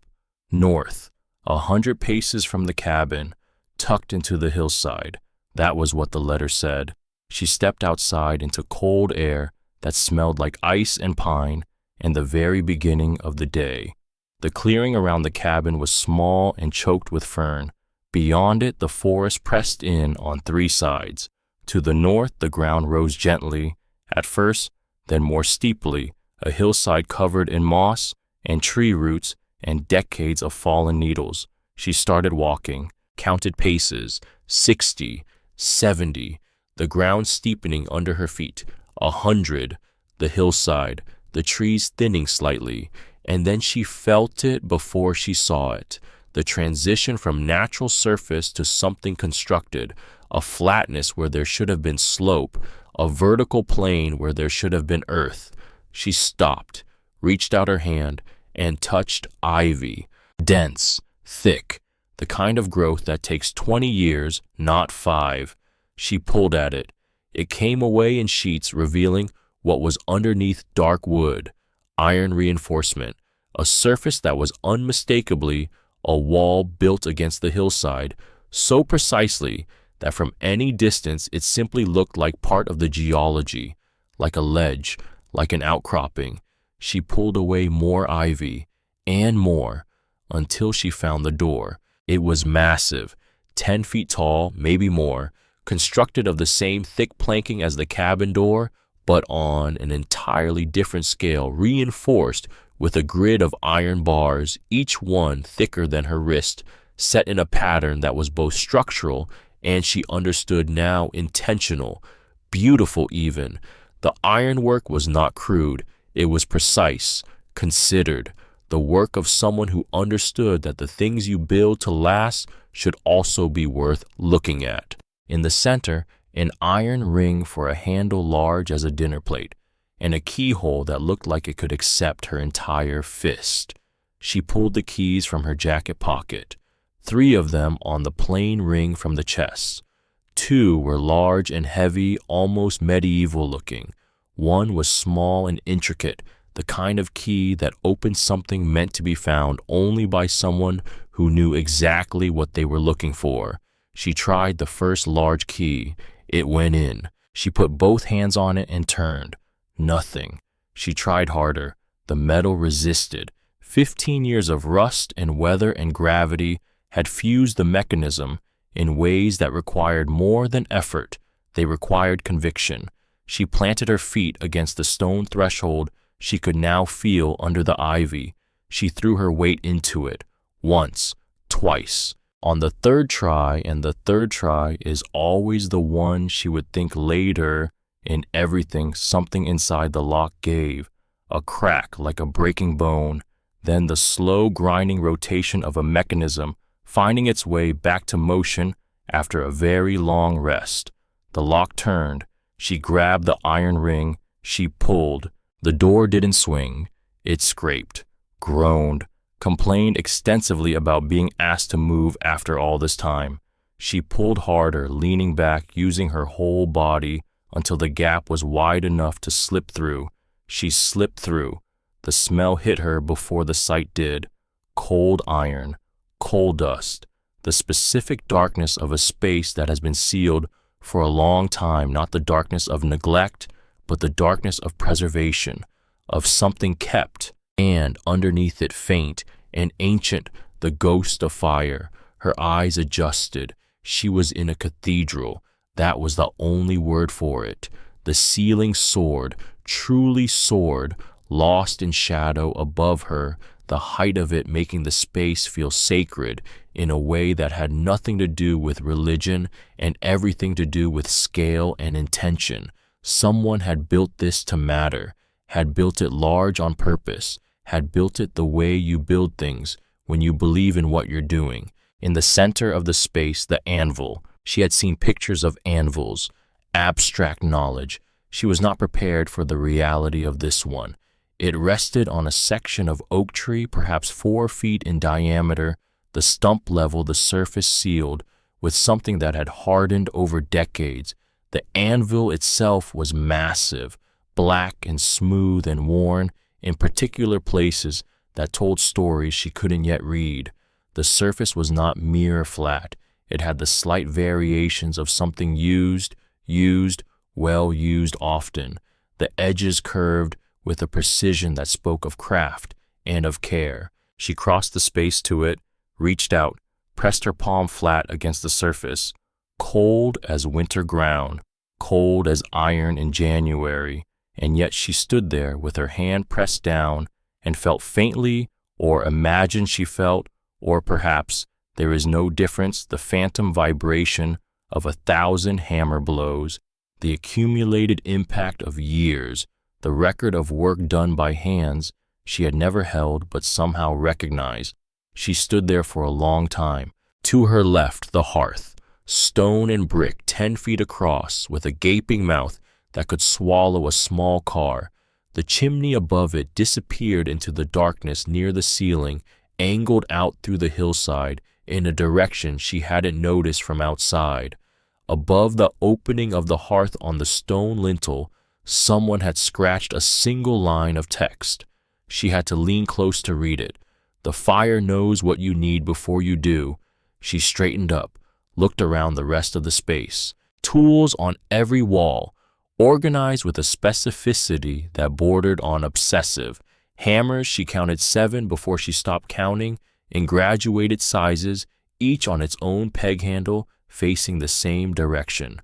North, 100 paces from the cabin, tucked into the hillside. That was what the letter said. She stepped outside into cold air that smelled like ice and pine, and the very beginning of the day. The clearing around the cabin was small and choked with fern. Beyond it, the forest pressed in on 3 sides. To the north, the ground rose gently, at first, then more steeply, a hillside covered in moss and tree roots and decades of fallen needles. She started walking, counted paces, 60, 70, the ground steepening under her feet, 100, the hillside, the trees thinning slightly, and then she felt it before she saw it, the transition from natural surface to something constructed, a flatness where there should have been slope, a vertical plane where there should have been earth. She stopped, reached out her hand, and touched ivy, dense, thick, the kind of growth that takes 20 years, not 5. She pulled at it. It came away in sheets, revealing what was underneath dark wood, iron reinforcement, a surface that was unmistakably a wall built against the hillside, so precisely that from any distance it simply looked like part of the geology, like a ledge, like an outcropping. She pulled away more ivy, and more, until she found the door. It was massive, 10 feet tall, maybe more, constructed of the same thick planking as the cabin door, but on an entirely different scale, reinforced with a grid of iron bars, each one thicker than her wrist, set in a pattern that was both structural and, she understood now, intentional, beautiful even. The ironwork was not crude, it was precise, considered, the work of someone who understood that the things you build to last should also be worth looking at. In the center, an iron ring for a handle large as a dinner plate, and a keyhole that looked like it could accept her entire fist. She pulled the keys from her jacket pocket, 3 of them on the plain ring from the chest. 2 were large and heavy, almost medieval looking. 1 was small and intricate, the kind of key that opened something meant to be found only by someone who knew exactly what they were looking for. She tried the first large key. It went in. She put both hands on it and turned. Nothing. She tried harder. The metal resisted. 15 years of rust and weather and gravity had fused the mechanism in ways that required more than effort. They required conviction. She planted her feet against the stone threshold she could now feel under the ivy. She threw her weight into it. Once, twice. On the 3rd try, and the 3rd try is always the one, she would think later, in everything something inside the lock gave. A crack like a breaking bone. Then the slow grinding rotation of a mechanism finding its way back to motion after a very long rest. The lock turned. She grabbed the iron ring. She pulled. The door didn't swing. It scraped, groaned, complained extensively about being asked to move after all this time. She pulled harder, leaning back, using her whole body until the gap was wide enough to slip through. She slipped through. The smell hit her before the sight did. Cold iron, coal dust, the specific darkness of a space that has been sealed for a long time, not the darkness of neglect, but the darkness of preservation, of something kept, and underneath it faint and ancient, the ghost of fire. Her eyes adjusted. She was in a cathedral. That was the only word for it. The ceiling soared, truly soared, lost in shadow above her, the height of it making the space feel sacred in a way that had nothing to do with religion and everything to do with scale and intention. Someone had built this to matter, had built it large on purpose, had built it the way you build things when you believe in what you're doing. In the center of the space, the anvil. She had seen pictures of anvils, abstract knowledge. She was not prepared for the reality of this one. It rested on a section of oak tree, perhaps 4 feet in diameter, the stump level, the surface sealed with something that had hardened over decades. The anvil itself was massive, black and smooth and worn in particular places that told stories she couldn't yet read. The surface was not mirror flat. It had the slight variations of something used, well used often. The edges curved with a precision that spoke of craft and of care. She crossed the space to it, reached out, pressed her palm flat against the surface. Cold as winter ground, cold as iron in January, and yet she stood there with her hand pressed down and felt faintly, or imagined she felt, or perhaps there is no difference, the phantom vibration of 1,000 hammer blows, the accumulated impact of years, the record of work done by hands she had never held but somehow recognized. She stood there for a long time. To her left, the hearth, stone and brick 10 feet across, with a gaping mouth that could swallow a small car. The chimney above it disappeared into the darkness near the ceiling, angled out through the hillside in a direction she hadn't noticed from outside. Above the opening of the hearth on the stone lintel, someone had scratched a single line of text. She had to lean close to read it. The fire knows what you need before you do. She straightened up, looked around the rest of the space. Tools on every wall, organized with a specificity that bordered on obsessive. Hammers, she counted 7 before she stopped counting, in graduated sizes, each on its own peg handle, facing the same direction.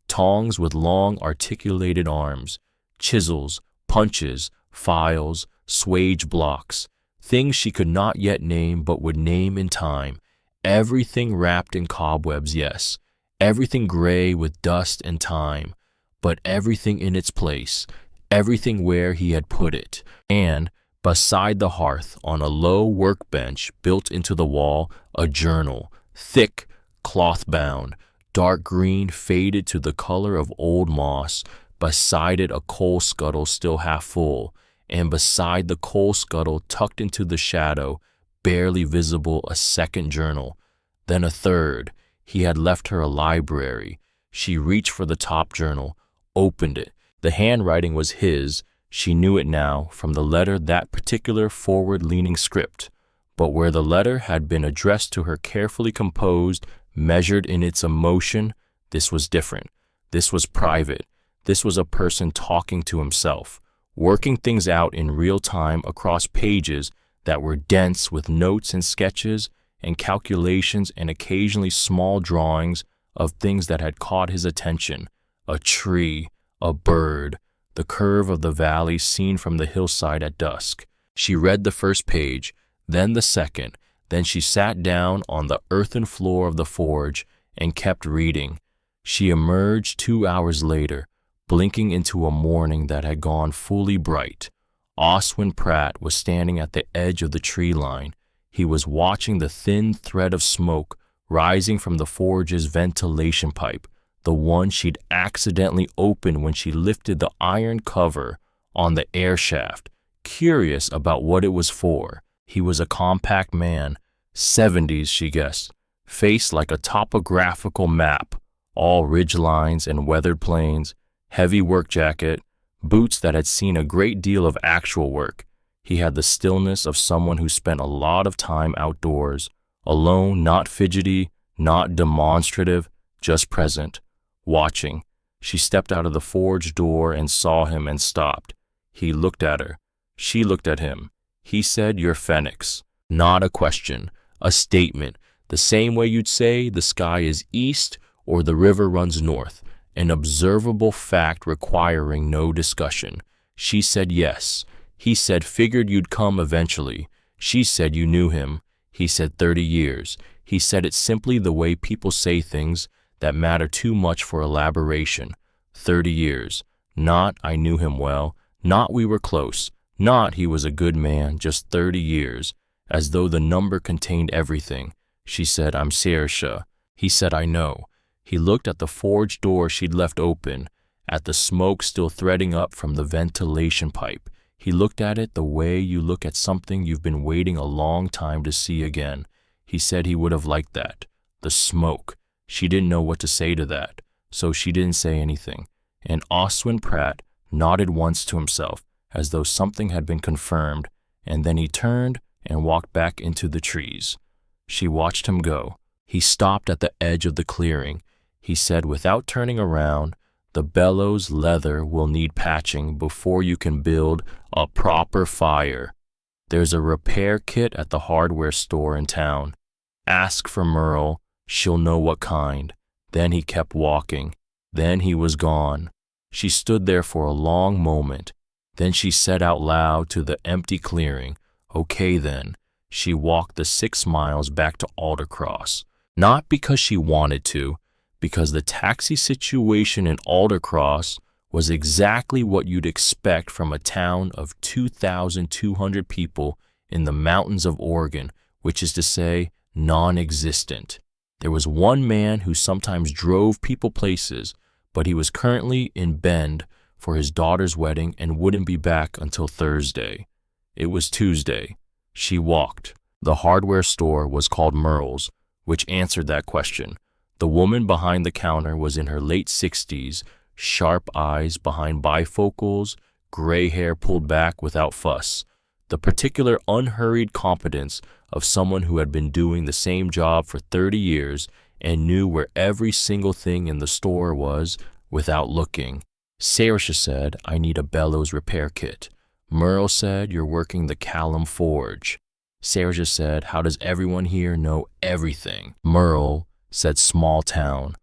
Tongs with long articulated arms, chisels, punches, files, swage blocks, things she could not yet name but would name in time. Everything wrapped in cobwebs, yes. Everything gray with dust and time, but everything in its place, everything where he had put it. And beside the hearth, on a low workbench built into the wall, a journal, thick, cloth-bound, dark green, faded to the color of old moss. Beside it, a coal scuttle still half full, and beside the coal scuttle, tucked into the shadow, barely visible, a second journal. Then a third. He had left her a library. She reached for the top journal, opened it. The handwriting was his. She knew it now from the letter, that particular forward-leaning script. But where the letter had been addressed to her, carefully composed, measured in its emotion, this was different. This was private. This was a person talking to himself, working things out in real time across pages that were dense with notes and sketches and calculations and occasionally small drawings of things that had caught his attention. A tree, a bird, the curve of the valley seen from the hillside at dusk. She read the first page, then the second, then she sat down on the earthen floor of the forge and kept reading. She emerged 2 hours later, blinking into a morning that had gone fully bright. Oswin Pratt was standing at the edge of the tree line. He was watching the thin thread of smoke rising from the forge's ventilation pipe, the one she'd accidentally opened when she lifted the iron cover on the air shaft, curious about what it was for. He was a compact man, 70s, she guessed, face like a topographical map, all ridge lines and weathered plains, heavy work jacket, boots that had seen a great deal of actual work. He had the stillness of someone who spent a lot of time outdoors, alone, not fidgety, not demonstrative, just present, watching. She stepped out of the forge door and saw him and stopped. He looked at her. She looked at him. He said, "You're Phoenix." Not a question, a statement, the same way you'd say the sky is east or the river runs north, an observable fact requiring no discussion. She said yes. He said, "Figured you'd come eventually." She said, "You knew him." He said, 30 years. He said it simply the way people say things that matter too much for elaboration. 30 years. Not, "I knew him well." Not, "We were close." Not, "He was a good man." Just 30 years, as though the number contained everything. She said, "I'm Saoirse." He said, "I know." He looked at the forge door she'd left open, at the smoke still threading up from the ventilation pipe. He looked at it the way you look at something you've been waiting a long time to see again. He said he would have liked that. The smoke. She didn't know what to say to that, so she didn't say anything. And Oswin Pratt nodded once to himself, as though something had been confirmed, and then he turned and walked back into the trees. She watched him go. He stopped at the edge of the clearing. He said without turning around, "The bellows leather will need patching before you can build a proper fire. There's a repair kit at the hardware store in town. Ask for Merle, she'll know what kind." Then he kept walking. Then he was gone. She stood there for a long moment. Then she said out loud to the empty clearing, "Okay then." She walked the 6 miles back to Aldercross. Not because she wanted to, because the taxi situation in Aldercross was exactly what you'd expect from a town of 2,200 people in the mountains of Oregon, which is to say, non-existent. There was one man who sometimes drove people places, but he was currently in Bend for his daughter's wedding and wouldn't be back until Thursday. It was Tuesday. She walked. The hardware store was called Merle's, which answered that question. The woman behind the counter was in her late 60s, sharp eyes behind bifocals, gray hair pulled back without fuss. The particular unhurried competence of someone who had been doing the same job for 30 years and knew where every single thing in the store was without looking. Saoirse said, "I need a bellows repair kit." Merle said, "You're working the Callum Forge." Saoirse said, "How does everyone here know everything?" Merle said, "Small town."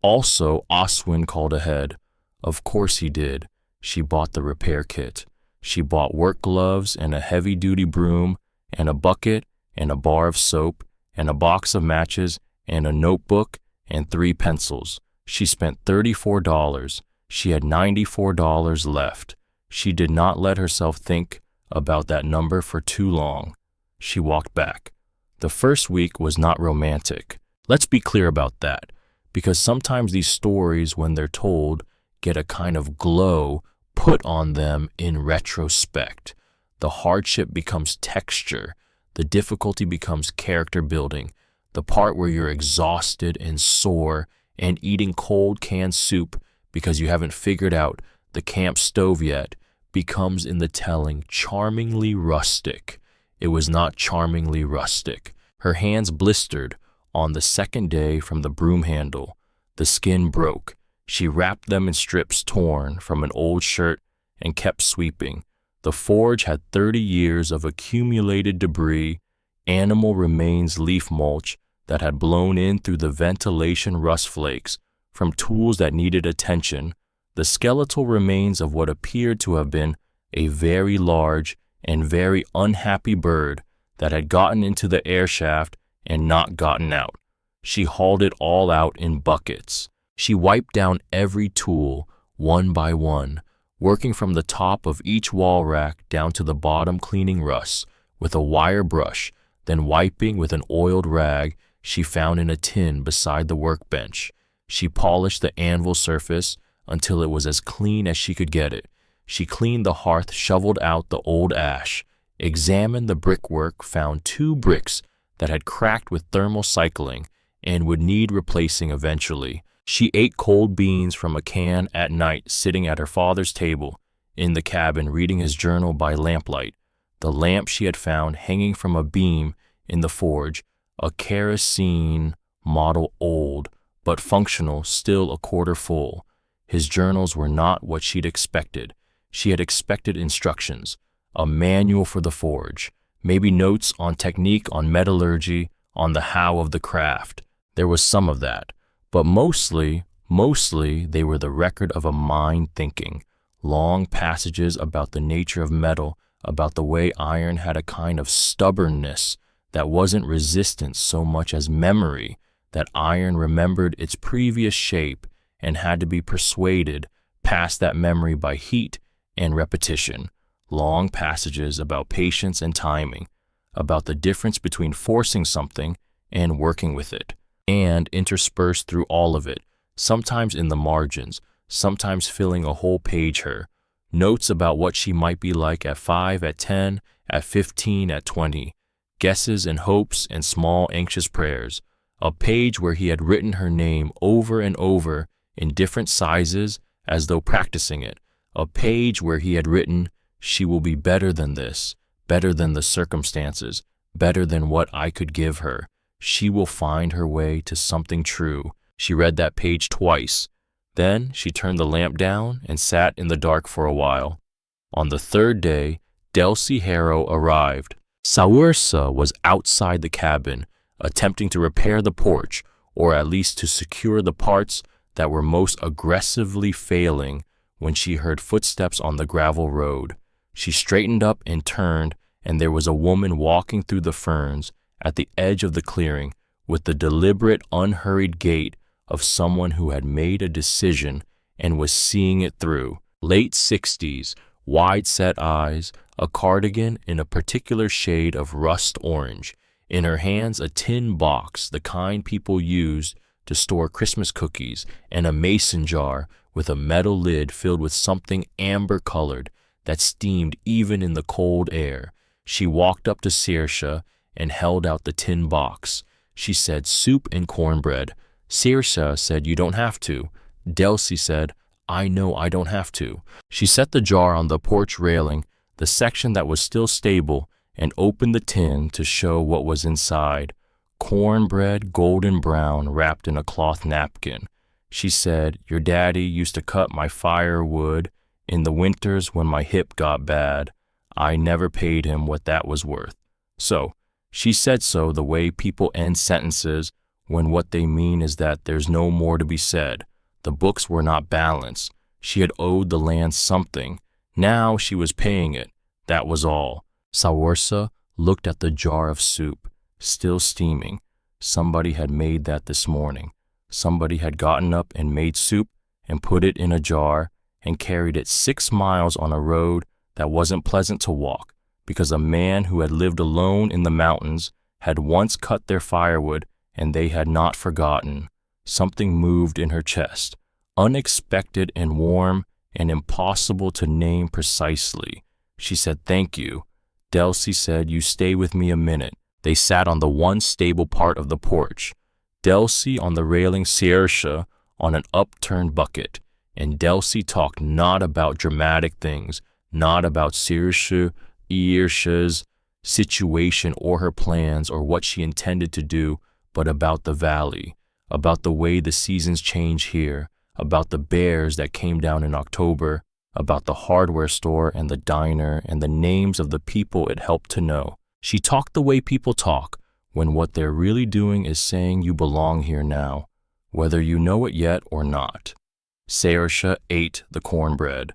Also, Oswin called ahead. Of course he did. She bought the repair kit. She bought work gloves and a heavy-duty broom and a bucket and a bar of soap and a box of matches and a notebook and 3 pencils. She spent $34. She had $94 left. She did not let herself think about that number for too long. She walked back. The first week was not romantic. Let's be clear about that, because sometimes these stories, when they're told, get a kind of glow put on them in retrospect. The hardship becomes texture. The difficulty becomes character building. The part where you're exhausted and sore and eating cold canned soup because you haven't figured out the camp stove yet becomes, in the telling, charmingly rustic. It was not charmingly rustic. Her hands blistered on the second day from the broom handle. The skin broke. She wrapped them in strips torn from an old shirt and kept sweeping. The forge had 30 years of accumulated debris, animal remains, leaf mulch that had blown in through the ventilation, rust flakes from tools that needed attention, the skeletal remains of what appeared to have been a very large and very unhappy bird that had gotten into the air shaft and not gotten out. She hauled it all out in buckets. She wiped down every tool, one by one, working from the top of each wall rack down to the bottom, cleaning rust with a wire brush, then wiping with an oiled rag she found in a tin beside the workbench. She polished the anvil surface until it was as clean as she could get it. She cleaned the hearth, shoveled out the old ash, examined the brickwork, found 2 bricks that had cracked with thermal cycling and would need replacing eventually. She ate cold beans from a can at night, sitting at her father's table in the cabin, reading his journal by lamplight. The lamp she had found hanging from a beam in the forge, a kerosene model, old but functional, still a quarter full. His journals were not what she'd expected. She had expected instructions, a manual for the forge, maybe notes on technique, on metallurgy, on the how of the craft. There was some of that, but mostly they were the record of a mind thinking. Long passages about the nature of metal, about the way iron had a kind of stubbornness that wasn't resistance so much as memory, that iron remembered its previous shape and had to be persuaded past that memory by heat and repetition. Long passages about patience and timing, about the difference between forcing something and working with it. And interspersed through all of it, sometimes in the margins, sometimes filling a whole page, notes about what she might be like at 5, at 10, at 15, at 20, guesses and hopes and small anxious prayers. A page where he had written her name over and over in different sizes as though practicing it. A page where he had written, "She will be better than this, better than the circumstances, better than what I could give her. She will find her way to something true." She read that page twice. Then she turned the lamp down and sat in the dark for a while. On the 3rd day, Delcy Harrow arrived. Saoirse was outside the cabin, attempting to repair the porch, or at least to secure the parts that were most aggressively failing, when she heard footsteps on the gravel road. She straightened up and turned, and there was a woman walking through the ferns at the edge of the clearing with the deliberate, unhurried gait of someone who had made a decision and was seeing it through. Late 60s, wide-set eyes, a cardigan in a particular shade of rust orange. In her hands, a tin box, the kind people used to store Christmas cookies, and a mason jar with a metal lid filled with something amber-colored that steamed even in the cold air. She walked up to Saoirse and held out the tin box. She said, "Soup and cornbread." Saoirse said, "You don't have to." Delcy said, "I know I don't have to." She set the jar on the porch railing, the section that was still stable, and opened the tin to show what was inside. Cornbread, golden brown, wrapped in a cloth napkin. She said, "Your daddy used to cut my firewood in the winters when my hip got bad. I never paid him what that was worth." So, she said so the way people end sentences when what they mean is that there's no more to be said. The books were not balanced. She had owed the land something, Now she was paying it. That was all. Sawarsa looked at the jar of soup, still steaming. Somebody had made that this morning. Somebody had gotten up and made soup and put it in a jar and carried it 6 miles on a road that wasn't pleasant to walk because a man who had lived alone in the mountains had once cut their firewood and they had not forgotten. Something moved in her chest, unexpected and warm and impossible to name precisely. She said, "Thank you." Delcy said, "You stay with me a minute." They sat on the one stable part of the porch. Delcy on the railing, Saoirse on an upturned bucket. And Delcy talked not about dramatic things, not about Saoirse's situation or her plans or what she intended to do, but about the valley, about the way the seasons change here, about the bears that came down in October, about the hardware store and the diner and the names of the people it helped to know. She talked the way people talk when what they're really doing is saying you belong here now, whether you know it yet or not. Saoirse ate the cornbread.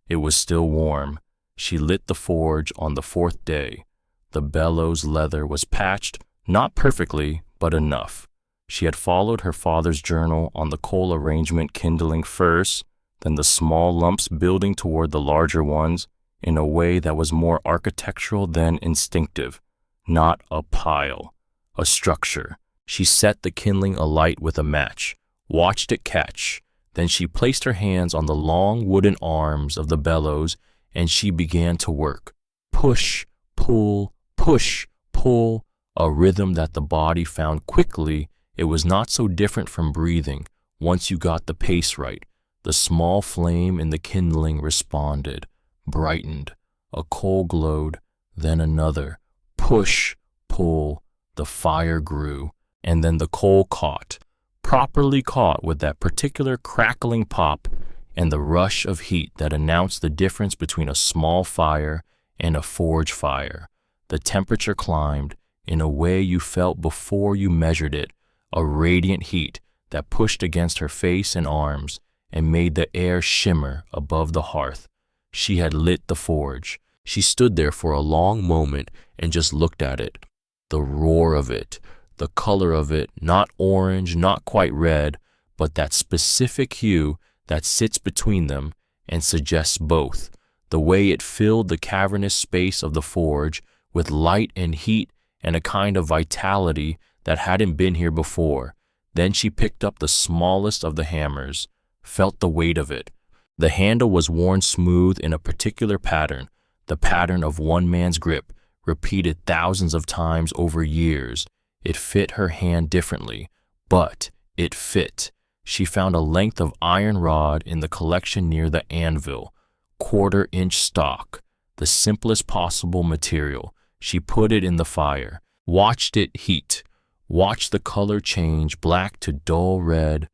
It was still warm. She lit the forge on the 4th day. The bellows leather was patched, not perfectly, but enough. She had followed her father's journal on the coal arrangement, kindling first, then the small lumps building toward the larger ones in a way that was more architectural than instinctive. Not a pile, a structure. She set the kindling alight with a match, watched it catch. Then she placed her hands on the long wooden arms of the bellows and she began to work. Push, pull, push, pull, a rhythm that the body found quickly. It was not so different from breathing once you got the pace right. The small flame in the kindling responded, brightened. A coal glowed, then another. Push, pull, the fire grew, and then the coal caught, properly caught with that particular crackling pop and the rush of heat that announced the difference between a small fire and a forge fire. The temperature climbed in a way you felt before you measured it, a radiant heat that pushed against her face and arms and made the air shimmer above the hearth. She had lit the forge. She stood there for a long moment and just looked at it. The roar of it, the color of it, not orange, not quite red, but that specific hue that sits between them and suggests both. The way it filled the cavernous space of the forge with light and heat and a kind of vitality that hadn't been here before. Then she picked up the smallest of the hammers, felt the weight of it. The handle was worn smooth in a particular pattern, the pattern of one man's grip, repeated thousands of times over years. It fit her hand differently, but it fit. She found a length of iron rod in the collection near the anvil, 1/4-inch stock, the simplest possible material. She put it in the fire, watched it heat, watched the color change black to dull red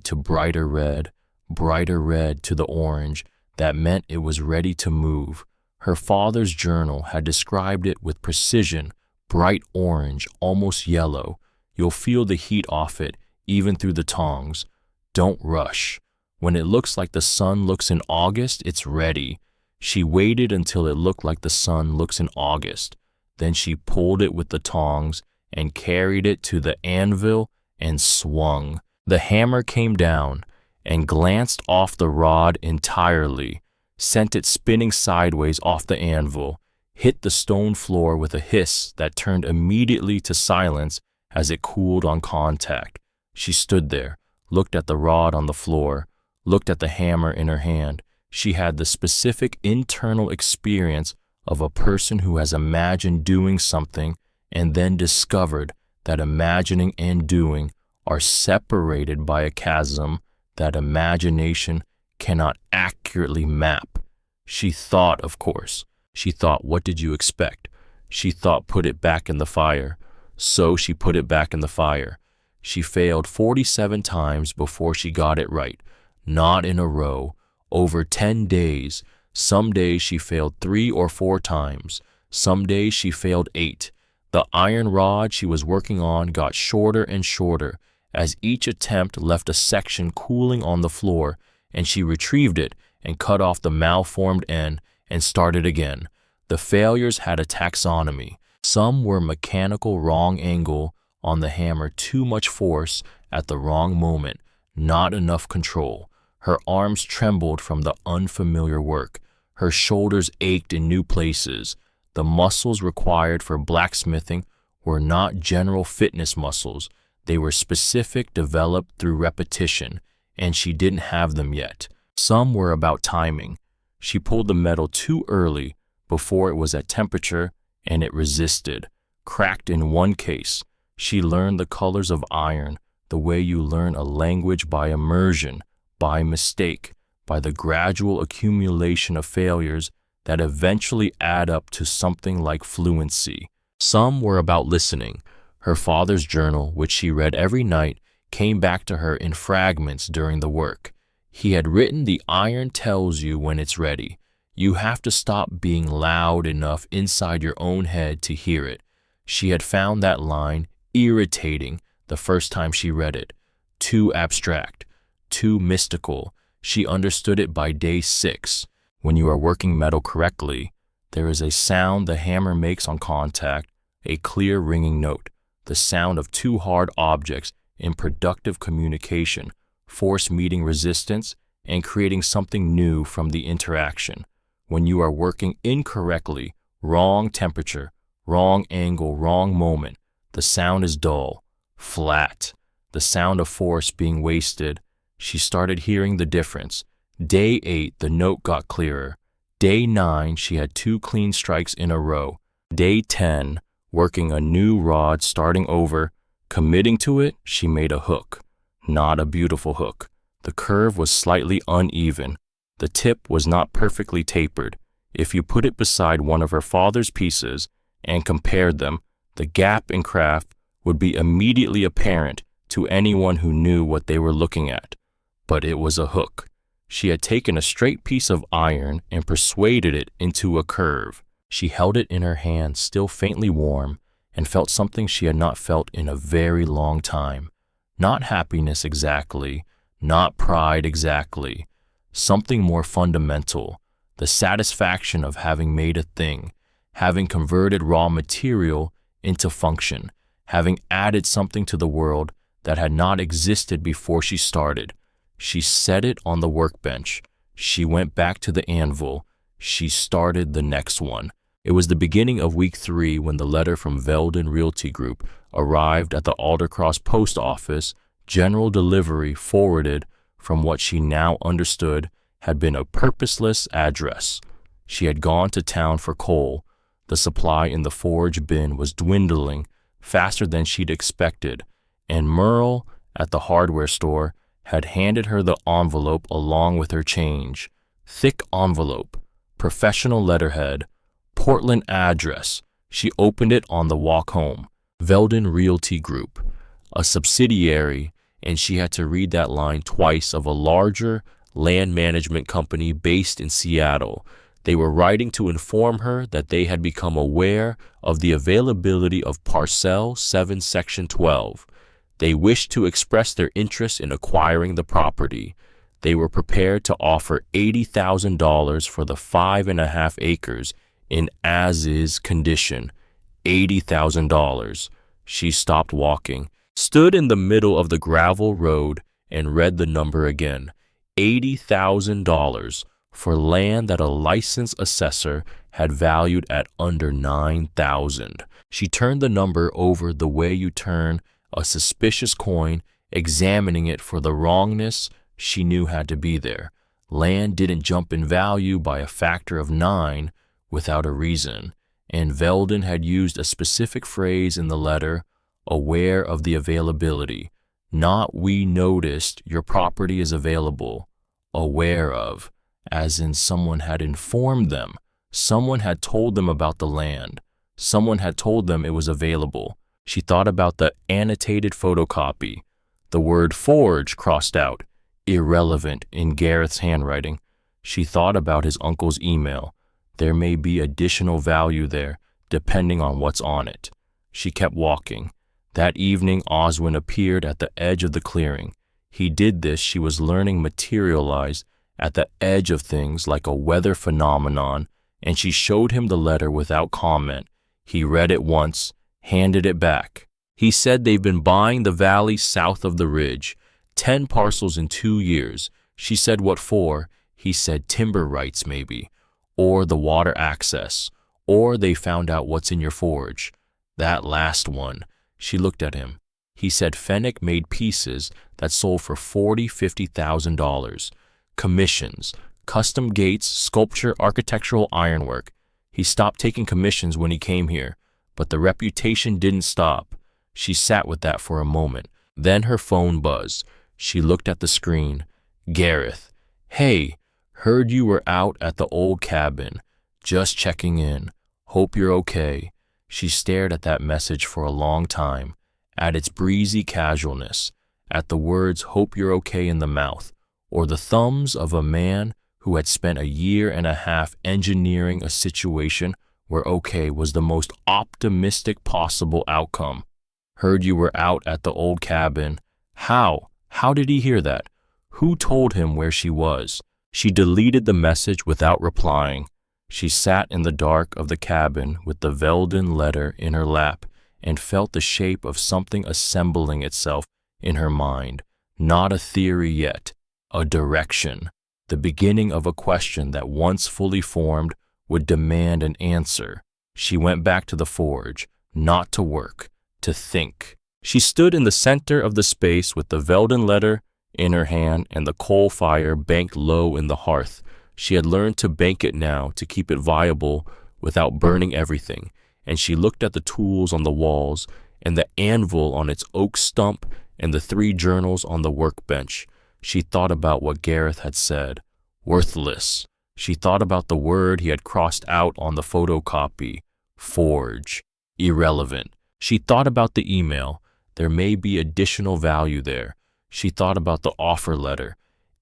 to brighter red to the orange. That meant it was ready to move. Her father's journal had described it with precision, bright orange, almost yellow. You'll feel the heat off it, even through the tongs. Don't rush. When it looks like the sun looks in August, it's ready. She waited until it looked like the sun looks in August. Then she pulled it with the tongs and carried it to the anvil and swung. The hammer came down and glanced off the rod entirely, sent it spinning sideways off the anvil, hit the stone floor with a hiss that turned immediately to silence as it cooled on contact. She stood there, looked at the rod on the floor, looked at the hammer in her hand. She had the specific internal experience of a person who has imagined doing something and then discovered that imagining and doing are separated by a chasm that imagination cannot accurately map. She thought, of course. She thought, what did you expect? She thought, put it back in the fire. So she put it back in the fire. She failed 47 times before she got it right. Not in a row. Over 10 days. Some days she failed 3 or 4 times. Some days she failed 8. The iron rod she was working on got shorter and shorter as each attempt left a section cooling on the floor, and she retrieved it and cut off the malformed end and started again. The failures had a taxonomy. Some were mechanical wrong angle on the hammer, too much force at the wrong moment, not enough control. Her arms trembled from the unfamiliar work. Her shoulders ached in new places. The muscles required for blacksmithing were not general fitness muscles. They were specific, developed through repetition, and she didn't have them yet. Some were about timing. She pulled the metal too early, before it was at temperature, and it resisted. Cracked in one case. She learned the colors of iron, the way you learn a language by immersion, by mistake, by the gradual accumulation of failures that eventually add up to something like fluency. Some were about listening. Her father's journal, which she read every night, came back to her in fragments during the work. He had written, "The iron tells you when it's ready. You have to stop being loud enough inside your own head to hear it." She had found that line irritating the first time she read it. Too abstract, too mystical. She understood it by day 6. When you are working metal correctly, there is a sound the hammer makes on contact, a clear ringing note, the sound of two hard objects in productive communication, force meeting resistance and creating something new from the interaction. When you are working incorrectly, wrong temperature, wrong angle, wrong moment, the sound is dull, flat, the sound of force being wasted. She started hearing the difference. Day 8, the note got clearer. Day 9, she had 2 clean strikes in a row. Day 10, working a new rod, starting over, committing to it, she made a hook. Not a beautiful hook. The curve was slightly uneven. The tip was not perfectly tapered. If you put it beside one of her father's pieces and compared them, the gap in craft would be immediately apparent to anyone who knew what they were looking at. But it was a hook. She had taken a straight piece of iron and persuaded it into a curve. She held it in her hand, still faintly warm, and felt something she had not felt in a very long time. Not happiness exactly, not pride exactly. Something more fundamental, the satisfaction of having made a thing, having converted raw material into function, having added something to the world that had not existed before she started. She set it on the workbench. She went back to the anvil. She started the next one. It was the beginning of week 3 when the letter from Veldon Realty Group arrived at the Aldercross post office, general delivery forwarded from what she now understood had been a purposeless address. She had gone to town for coal. The supply in the forage bin was dwindling faster than she'd expected, and Merle at the hardware store had handed her the envelope along with her change. Thick envelope, professional letterhead, Portland address. She opened it on the walk home. Veldon Realty Group, a subsidiary, and she had to read that line twice, of a larger land management company based in Seattle. They were writing to inform her that they had become aware of the availability of Parcel 7 Section 12. They wished to express their interest in acquiring the property. They were prepared to offer $80,000 for the 5.5 acres in as-is condition. $80,000. She stopped walking, stood in the middle of the gravel road, and read the number again. $80,000 for land that a licensed assessor had valued at under $9,000. She turned the number over the way you turn a suspicious coin, examining it for the wrongness she knew had to be there. Land didn't jump in value by a factor of 9 without a reason, and Veldon had used a specific phrase in the letter, aware of the availability. Not "we noticed your property is available," aware of, as in someone had informed them, someone had told them about the land, someone had told them it was available. She thought about the annotated photocopy, the word forge crossed out, irrelevant in Gareth's handwriting. She thought about his uncle's email. There may be additional value there, depending on what's on it. She kept walking. That evening, Oswin appeared at the edge of the clearing. He did this, she was learning, materialize at the edge of things like a weather phenomenon, and she showed him the letter without comment. He read it once, handed it back. He said they've been buying the valley south of the ridge, 10 parcels in 2 years. She said what for? He said timber rights maybe, or the water access, or they found out what's in your forge. That last one. She looked at him. He said Fennec made pieces that sold for $40,000-$50,000. Commissions, custom gates, sculpture, architectural ironwork. He stopped taking commissions when he came here, but the reputation didn't stop. She sat with that for a moment. Then her phone buzzed. She looked at the screen. Gareth. Hey, heard you were out at the old cabin. Just checking in. Hope you're okay. She stared at that message for a long time, at its breezy casualness, at the words hope you're okay in the mouth, or the thumbs of a man who had spent a year and a half engineering a situation where okay was the most optimistic possible outcome. Heard you were out at the old cabin. How? How did he hear that? Who told him where she was? She deleted the message without replying. She sat in the dark of the cabin with the Veldon letter in her lap and felt the shape of something assembling itself in her mind. Not a theory yet, a direction, the beginning of a question that once fully formed would demand an answer. She went back to the forge, not to work, to think. She stood in the center of the space with the Veldon letter in her hand and the coal fire banked low in the hearth. She had learned to bank it now to keep it viable without burning everything, and she looked at the tools on the walls and the anvil on its oak stump and the 3 journals on the workbench. She thought about what Gareth had said. Worthless. She thought about the word he had crossed out on the photocopy. Forge. Irrelevant. She thought about the email. There may be additional value there. She thought about the offer letter.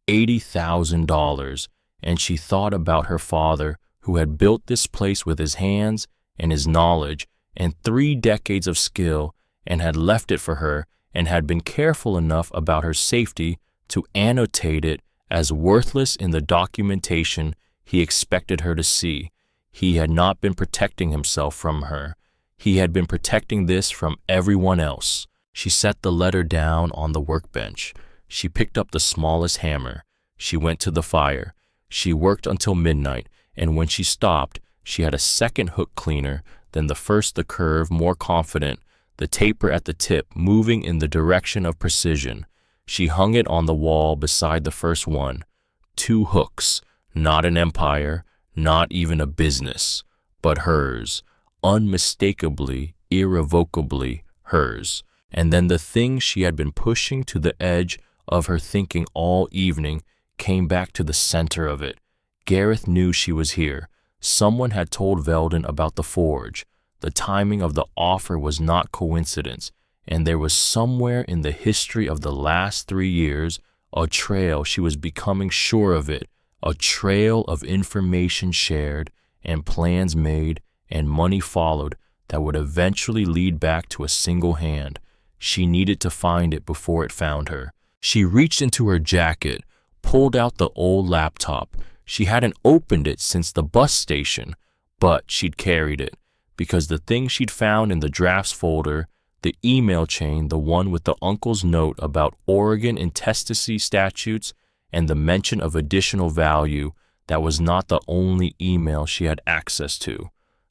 $80,000. And she thought about her father, who had built this place with his hands and his knowledge and 3 decades of skill, and had left it for her and had been careful enough about her safety to annotate it as worthless in the documentation he expected her to see. He had not been protecting himself from her. He had been protecting this from everyone else. She set the letter down on the workbench. She picked up the smallest hammer. She went to the fire. She worked until midnight, and when she stopped, she had a second hook cleaner than the first, the curve more confident, the taper at the tip moving in the direction of precision. She hung it on the wall beside the first one. 2 hooks, not an empire, not even a business, but hers, unmistakably, irrevocably hers. And then the thing she had been pushing to the edge of her thinking all evening came back to the center of it. Gareth knew she was here. Someone had told Veldon about the forge. The timing of the offer was not coincidence, and there was somewhere in the history of the last 3 years a trail, she was becoming sure of it, a trail of information shared and plans made and money followed that would eventually lead back to a single hand. She needed to find it before it found her. She reached into her jacket, pulled out the old laptop. She hadn't opened it since the bus station, but she'd carried it, because the thing she'd found in the drafts folder, the email chain, the one with the uncle's note about Oregon intestacy statutes and the mention of additional value, that was not the only email she had access to.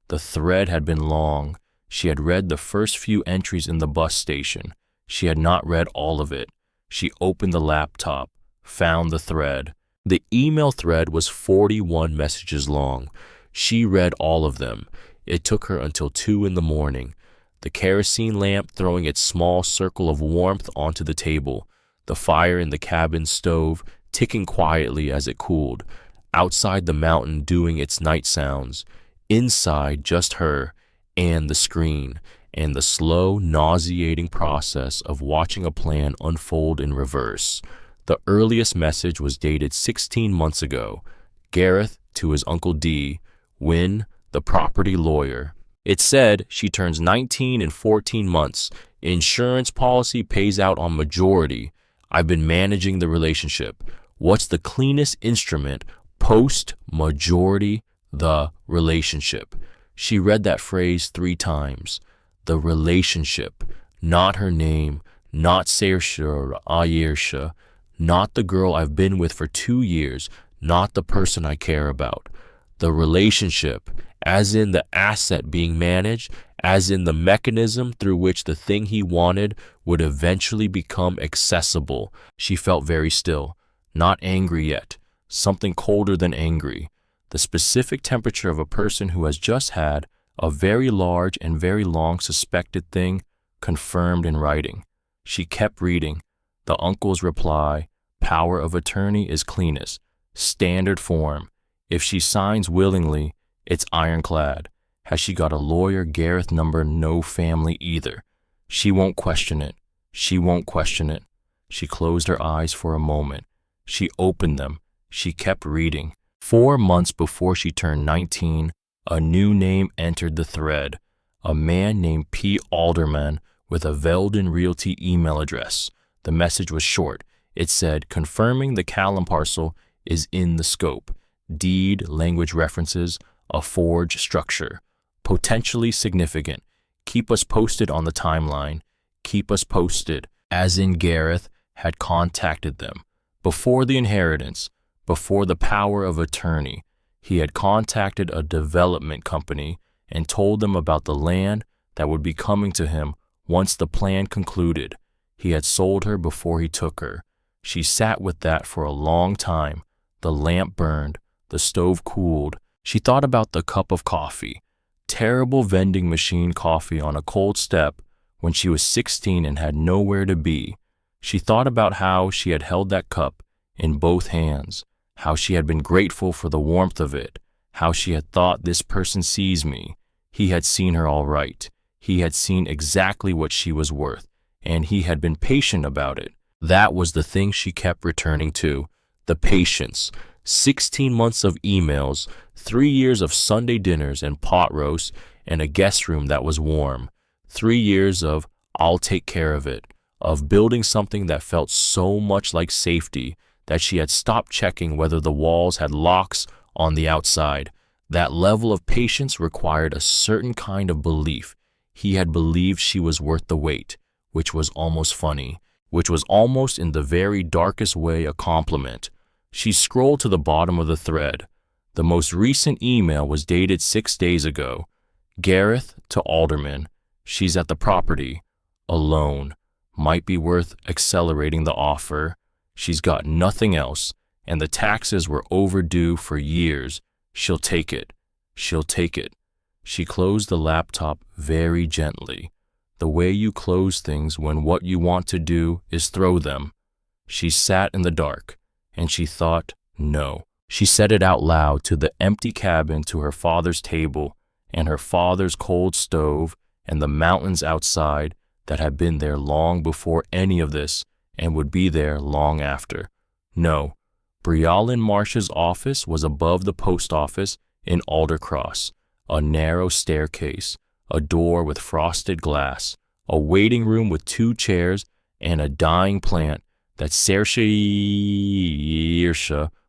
The thread had been long. She had read the first few entries in the bus station. She had not read all of it. She opened the laptop, found the thread. The email thread was 41 messages long. She read all of them. It took her until 2 in the morning. The kerosene lamp throwing its small circle of warmth onto the table. The fire in the cabin stove ticking quietly as it cooled. Outside the mountain doing its night sounds. Inside just her and the screen and the slow, nauseating process of watching a plan unfold in reverse. The earliest message was dated 16 months ago. Gareth to his Uncle D, Wynn, the property lawyer. It said she turns 19 in 14 months. Insurance policy pays out on majority. I've been managing the relationship. What's the cleanest instrument post-majority? The relationship. She read that phrase 3 times. The relationship, not her name, not Saoirse or Ayersha, not the girl I've been with for 2 years, not the person I care about. The relationship, as in the asset being managed, as in the mechanism through which the thing he wanted would eventually become accessible. She felt very still, not angry yet, something colder than angry. The specific temperature of a person who has just had a very large and very long suspected thing confirmed in writing. She kept reading. The uncle's reply, power of attorney is cleanest, standard form. If she signs willingly, it's ironclad. Has she got a lawyer? Gareth number, no family either. She won't question it. She won't question it. She closed her eyes for a moment. She opened them. She kept reading. 4 months before she turned 19, a new name entered the thread. A man named P. Alderman with a Veldon Realty email address. The message was short. It said, confirming the Callum parcel is in the scope. Deed, language references, a forged structure. Potentially significant. Keep us posted on the timeline. Keep us posted. As in Gareth had contacted them. Before the inheritance, before the power of attorney, he had contacted a development company and told them about the land that would be coming to him once the plan concluded. He had sold her before he took her. She sat with that for a long time. The lamp burned. The stove cooled. She thought about the cup of coffee. Terrible vending machine coffee on a cold step when she was 16 and had nowhere to be. She thought about how she had held that cup in both hands, how she had been grateful for the warmth of it, how she had thought, this person sees me. He had seen her all right. He had seen exactly what she was worth, and he had been patient about it. That was the thing she kept returning to, the patience. 16 months of emails, 3 years of Sunday dinners and pot roasts, and a guest room that was warm. 3 years of, I'll take care of it, of building something that felt so much like safety that she had stopped checking whether the walls had locks on the outside. That level of patience required a certain kind of belief. He had believed she was worth the wait, which was almost funny, which was almost in the very darkest way a compliment. She scrolled to the bottom of the thread. The most recent email was dated 6 days ago. Gareth to Alderman. She's at the property. Alone. Might be worth accelerating the offer. She's got nothing else, and the taxes were overdue for years. She'll take it. She'll take it. She closed the laptop very gently, the way you close things when what you want to do is throw them. She sat in the dark, and she thought, no. She said it out loud to the empty cabin, to her father's table, and her father's cold stove, and the mountains outside that had been there long before any of this, and would be there long after. No, Brialyn Marsh's office was above the post office in Aldercross, a narrow staircase, a door with frosted glass, a waiting room with 2 chairs, and a dying plant that Saoirse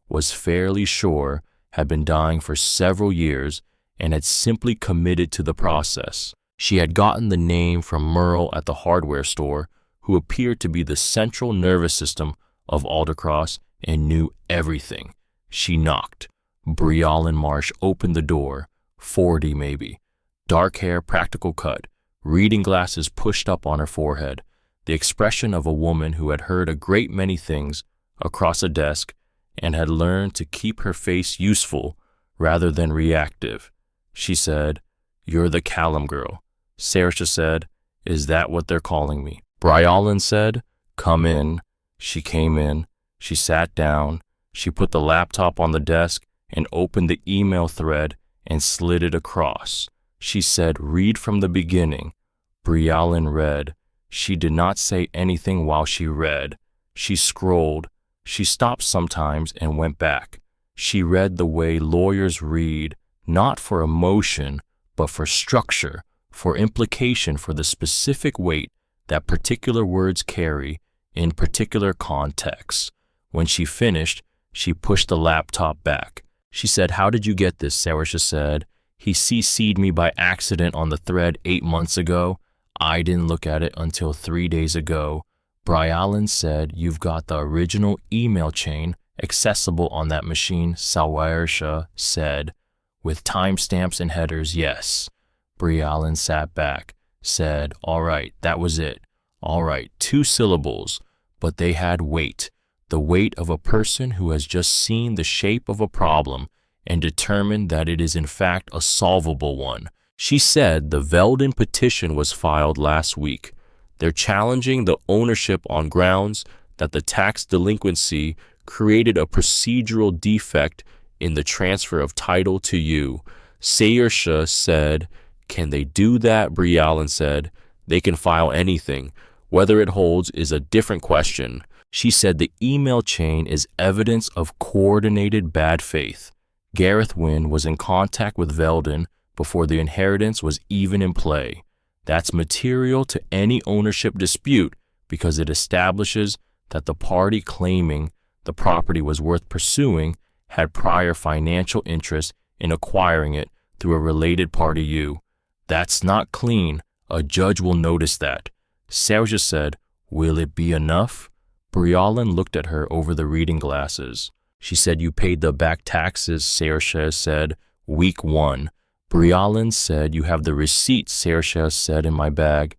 was fairly sure had been dying for several years and had simply committed to the process. She had gotten the name from Merle at the hardware store, who appeared to be the central nervous system of Aldercross and knew everything. She knocked. Brialyn Marsh opened the door, 40 maybe. Dark hair, practical cut, reading glasses pushed up on her forehead, the expression of a woman who had heard a great many things across a desk and had learned to keep her face useful rather than reactive. She said, "You're the Callum girl." Saoirse said, "Is that what they're calling me?" Brialyn said, "Come in." She came in. She sat down. She put the laptop on the desk and opened the email thread and slid it across. She said, "Read from the beginning." Brialyn read. She did not say anything while she read. She scrolled. She stopped sometimes and went back. She read the way lawyers read, not for emotion, but for structure, for implication, for the specific weight that particular words carry in particular contexts. When she finished, she pushed the laptop back. She said, "How did you get this?" Saoirse said, "He CC'd me by accident on the thread 8 months ago. I didn't look at it until 3 days ago." Briallen said, "You've got the original email chain accessible on that machine," Saoirse said, "with timestamps and headers, yes." Briallen sat back, said, "All right, that was it. All right, 2 syllables, but they had weight. The weight of a person who has just seen the shape of a problem and determined that it is in fact a solvable one." She said the Veldon petition was filed last week. They're challenging the ownership on grounds that the tax delinquency created a procedural defect in the transfer of title to you. Saoirse said, "Can they do that?" Briallen said, "They can file anything. Whether it holds is a different question." She said the email chain is evidence of coordinated bad faith. Gareth Wynne was in contact with Veldon before the inheritance was even in play. That's material to any ownership dispute because it establishes that the party claiming the property was worth pursuing had prior financial interest in acquiring it through a related party you. That's not clean. A judge will notice that. Saoirse said, "Will it be enough?" Briallen looked at her over the reading glasses. She said, "You paid the back taxes," Saoirse said, "week 1. Briallen said, "You have the receipts," Saoirse said, "in my bag."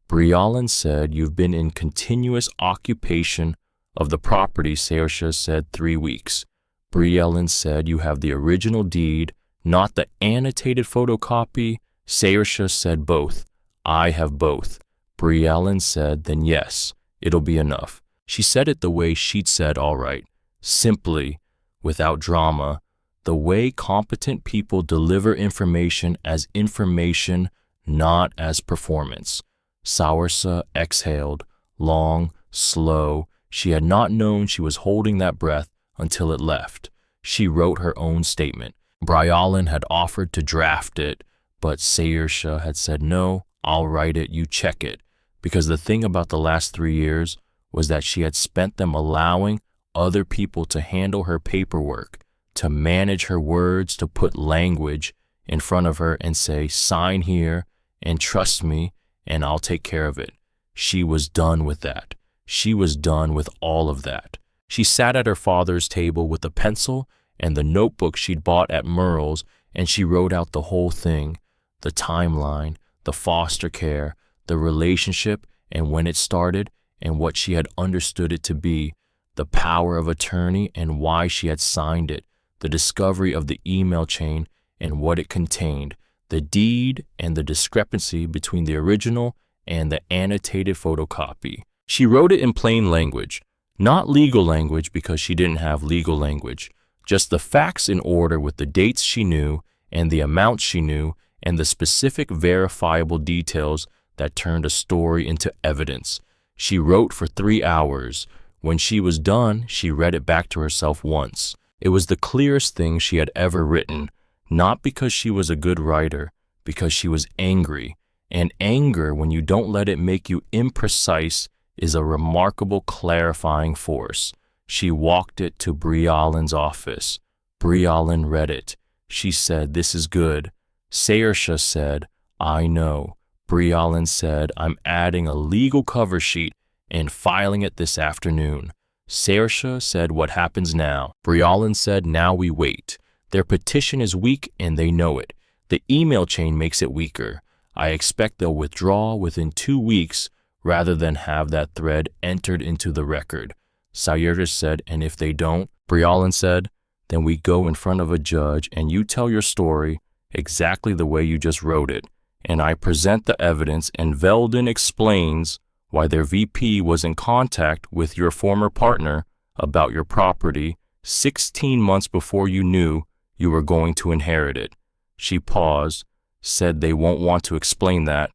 Briallen said, "You've been in continuous occupation of the property," Saoirse said, 3 weeks. Briallen said, "You have the original deed, not the annotated photocopy." Saoirse said, "Both. I have both." Briallen said, "Then yes, it'll be enough." She said it the way she'd said, "All right," simply, without drama, the way competent people deliver information as information, not as performance. Saoirse exhaled, long, slow. She had not known she was holding that breath until it left. She wrote her own statement. Briallen had offered to draft it, but Saoirse had said, "No, I'll write it, you check it." Because the thing about the last 3 years was that she had spent them allowing other people to handle her paperwork, to manage her words, to put language in front of her and say, "Sign here and trust me and I'll take care of it." She was done with that. She was done with all of that. She sat at her father's table with a pencil and the notebook she'd bought at Merle's, and she wrote out the whole thing, the timeline, the foster care, the relationship and when it started and what she had understood it to be, the power of attorney and why she had signed it, the discovery of the email chain and what it contained, the deed and the discrepancy between the original and the annotated photocopy. She wrote it in plain language, not legal language because she didn't have legal language, just the facts in order with the dates she knew and the amounts she knew and the specific verifiable details that turned a story into evidence. She wrote for 3 hours. When she was done, she read it back to herself once. It was the clearest thing she had ever written, not because she was a good writer, because she was angry. And anger, when you don't let it make you imprecise, is a remarkable clarifying force. She walked it to Briallen's office. Briallen read it. She said, "This is good." Saoirse said, "I know." Briallen said, "I'm adding a legal cover sheet and filing it this afternoon." Saoirse said, "What happens now?" Briallen said, "Now we wait. Their petition is weak and they know it. The email chain makes it weaker. I expect they'll withdraw within 2 weeks rather than have that thread entered into the record." Saoirse said, "And if they don't?" Briallen said, "Then we go in front of a judge and you tell your story exactly the way you just wrote it. And I present the evidence and Veldon explains why their VP was in contact with your former partner about your property 16 months before you knew you were going to inherit it." She paused, said they won't want to explain that.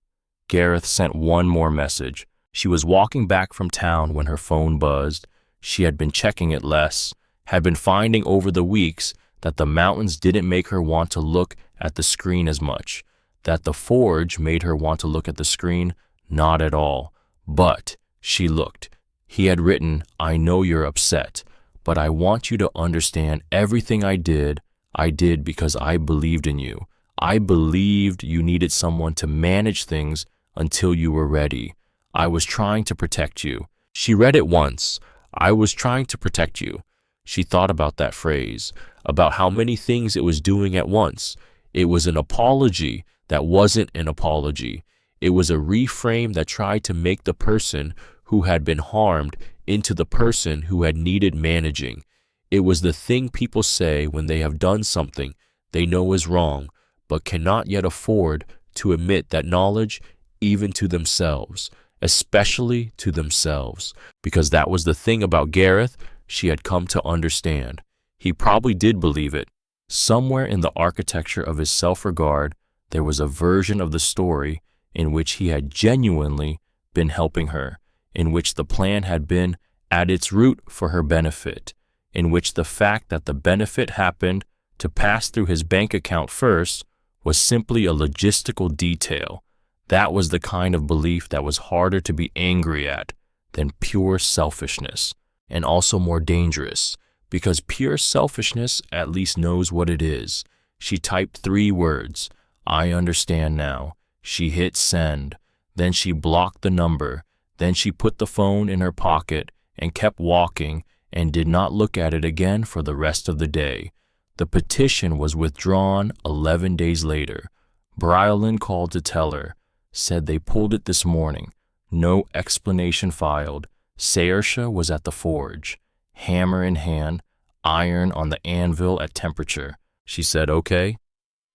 Gareth sent one more message. She was walking back from town when her phone buzzed. She had been checking it less, had been finding over the weeks that the mountains didn't make her want to look at the screen as much, that the forge made her want to look at the screen not at all. But she looked. He had written, "I know you're upset, but I want you to understand everything I did because I believed in you. I believed you needed someone to manage things until you were ready. I was trying to protect you." She read it once. I was trying to protect you. She thought about that phrase, about how many things it was doing at once. It was an apology that wasn't an apology. It was a reframe that tried to make the person who had been harmed into the person who had needed managing. It was the thing people say when they have done something they know is wrong, but cannot yet afford to admit that knowledge even to themselves, especially to themselves. Because that was the thing about Gareth she had come to understand. He probably did believe it. Somewhere in the architecture of his self-regard, there was a version of the story in which he had genuinely been helping her, in which the plan had been at its root for her benefit, in which the fact that the benefit happened to pass through his bank account first was simply a logistical detail. That was the kind of belief that was harder to be angry at than pure selfishness, and also more dangerous, because pure selfishness at least knows what it is. She typed 3 words, "I understand now." She hit send. Then she blocked the number. Then she put the phone in her pocket and kept walking and did not look at it again for the rest of the day. The petition was withdrawn 11 days later. Brylan called to tell her, said they pulled it this morning. No explanation filed. Saoirse was at the forge, hammer in hand, iron on the anvil at temperature. She said, "Okay."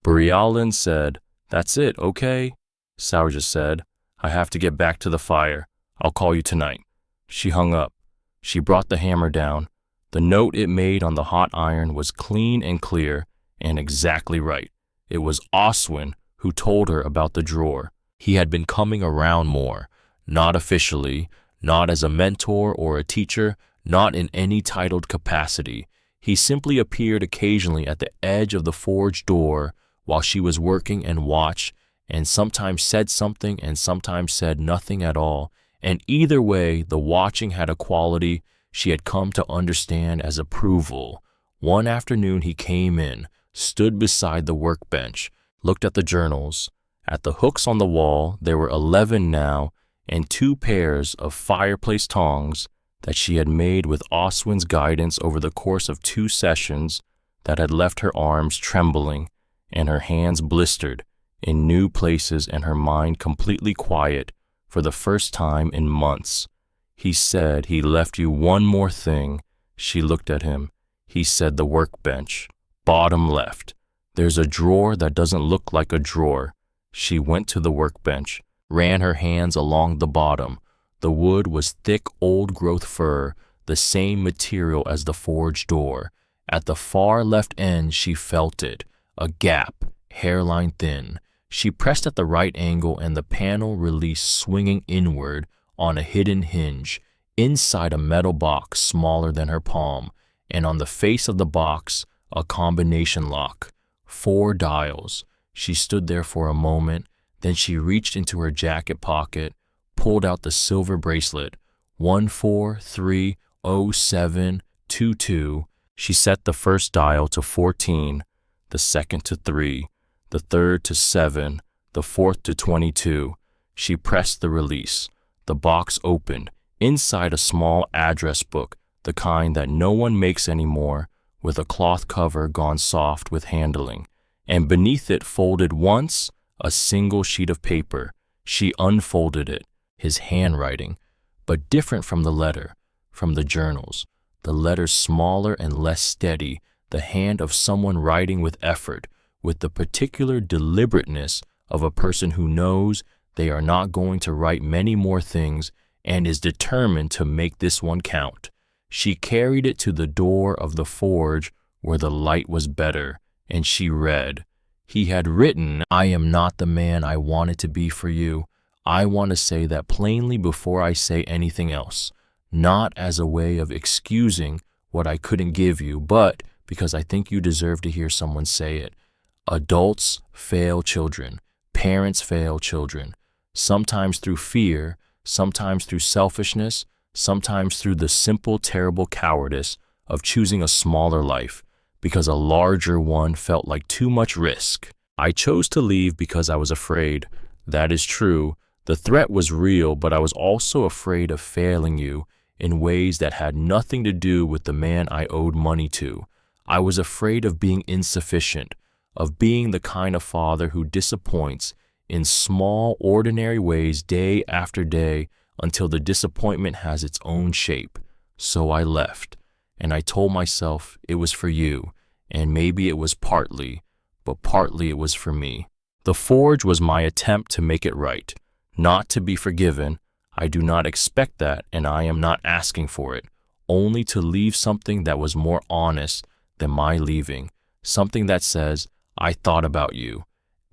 Brylan said, "That's it, okay?" Saoirse said, "I have to get back to the fire. I'll call you tonight." She hung up. She brought the hammer down. The note it made on the hot iron was clean and clear and exactly right. It was Oswin who told her about the drawer. He had been coming around more, not officially, not as a mentor or a teacher, not in any titled capacity. He simply appeared occasionally at the edge of the forge door while she was working and watched, and sometimes said something and sometimes said nothing at all. And either way, the watching had a quality she had come to understand as approval. One afternoon he came in, stood beside the workbench, looked at the journals. At the hooks on the wall, there were 11 now, and 2 pairs of fireplace tongs that she had made with Oswin's guidance over the course of 2 sessions that had left her arms trembling and her hands blistered in new places and her mind completely quiet for the first time in months. He said he left you one more thing. She looked at him. He said the workbench, bottom left. There's a drawer that doesn't look like a drawer. She went to the workbench, ran her hands along the bottom. The wood was thick old-growth fir, the same material as the forge door. At the far left end she felt it, a gap, hairline thin. She pressed at the right angle and the panel released swinging inward on a hidden hinge, inside a metal box smaller than her palm, and on the face of the box, a combination lock. 4 dials. She stood there for a moment, then she reached into her jacket pocket, pulled out the silver bracelet, 14300722. She set the first dial to 14, the second to 3, the third to 7, the fourth to 22. She pressed the release. The box opened. Inside a small address book, the kind that no one makes anymore, with a cloth cover gone soft with handling. And beneath it, folded once, a single sheet of paper. She unfolded it, his handwriting, but different from the letter, from the journals. The letters smaller and less steady, the hand of someone writing with effort, with the particular deliberateness of a person who knows they are not going to write many more things and is determined to make this one count. She carried it to the door of the forge where the light was better, and she read. He had written, "I am not the man I wanted to be for you. I want to say that plainly before I say anything else, not as a way of excusing what I couldn't give you, but because I think you deserve to hear someone say it. Adults fail children. Parents fail children. Sometimes through fear, sometimes through selfishness, sometimes through the simple, terrible cowardice of choosing a smaller life because a larger one felt like too much risk. I chose to leave because I was afraid. That is true. The threat was real, but I was also afraid of failing you in ways that had nothing to do with the man I owed money to. I was afraid of being insufficient, of being the kind of father who disappoints in small, ordinary ways day after day until the disappointment has its own shape. So I left, and I told myself it was for you, and maybe it was partly, but partly it was for me. The forge was my attempt to make it right, not to be forgiven. I do not expect that, and I am not asking for it, only to leave something that was more honest than my leaving, something that says, I thought about you.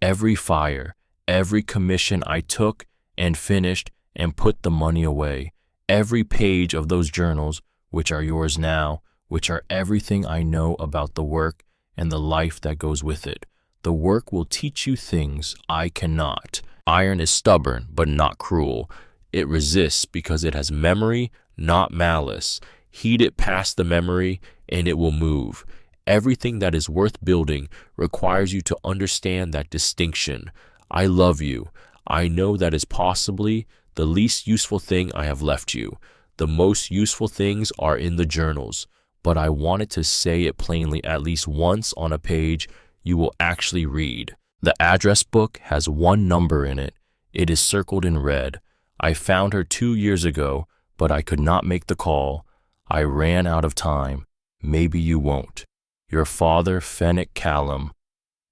Every fire, every commission I took and finished and put the money away, every page of those journals, which are yours now, which are everything I know about the work and the life that goes with it. The work will teach you things I cannot. Iron is stubborn, but not cruel. It resists because it has memory, not malice. Heat it past the memory, and it will move. Everything that is worth building requires you to understand that distinction. I love you. I know that is possibly the least useful thing I have left you. The most useful things are in the journals, but I wanted to say it plainly at least once on a page you will actually read. The address book has one number in it. It is circled in red. I found her 2 years ago, but I could not make the call. I ran out of time. Maybe you won't. Your father, Fennec Callum.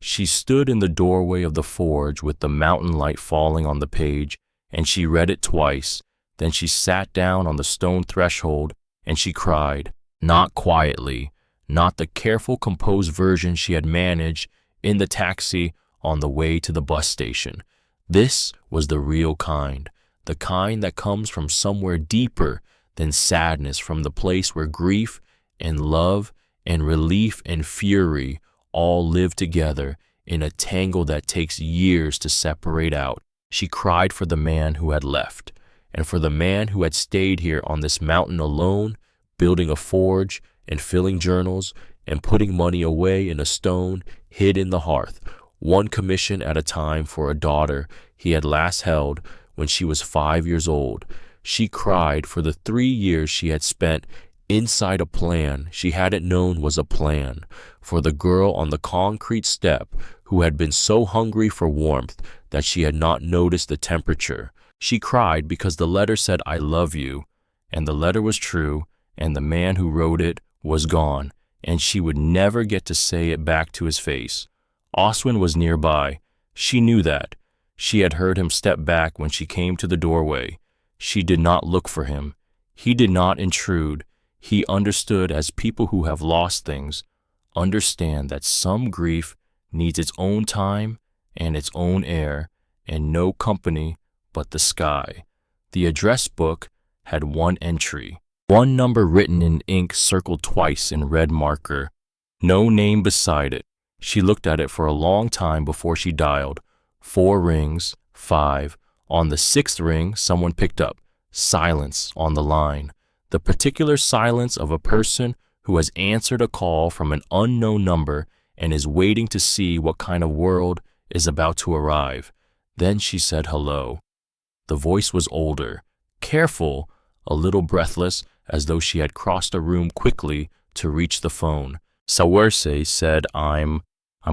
She stood in the doorway of the forge with the mountain light falling on the page, and she read it twice. Then she sat down on the stone threshold, and she cried, not quietly, not the careful, composed version she had managed in the taxi on the way to the bus station. This was the real kind, the kind that comes from somewhere deeper than sadness, from the place where grief and love and relief and fury all live together in a tangle that takes years to separate out. She cried for the man who had left, and for the man who had stayed here on this mountain alone, building a forge and filling journals and putting money away in a stone hid in the hearth, one commission at a time for a daughter he had last held when she was 5 years old. She cried for the 3 years she had spent inside a plan she hadn't known was a plan, for the girl on the concrete step who had been so hungry for warmth that she had not noticed the temperature. She cried because the letter said, I love you, and the letter was true, and the man who wrote it was gone, and she would never get to say it back to his face. Oswin was nearby. She knew that. She had heard him step back when she came to the doorway. She did not look for him. He did not intrude. He understood, as people who have lost things understand, that some grief needs its own time and its own air, and no company but the sky. The address book had one entry, one number written in ink circled twice in red marker, no name beside it. She looked at it for a long time before she dialed. 4 rings, 5. On the 6th ring, someone picked up. Silence on the line. The particular silence of a person who has answered a call from an unknown number and is waiting to see what kind of world is about to arrive. Then she said hello. The voice was older, careful, a little breathless, as though she had crossed a room quickly to reach the phone. Sawerse said, I'm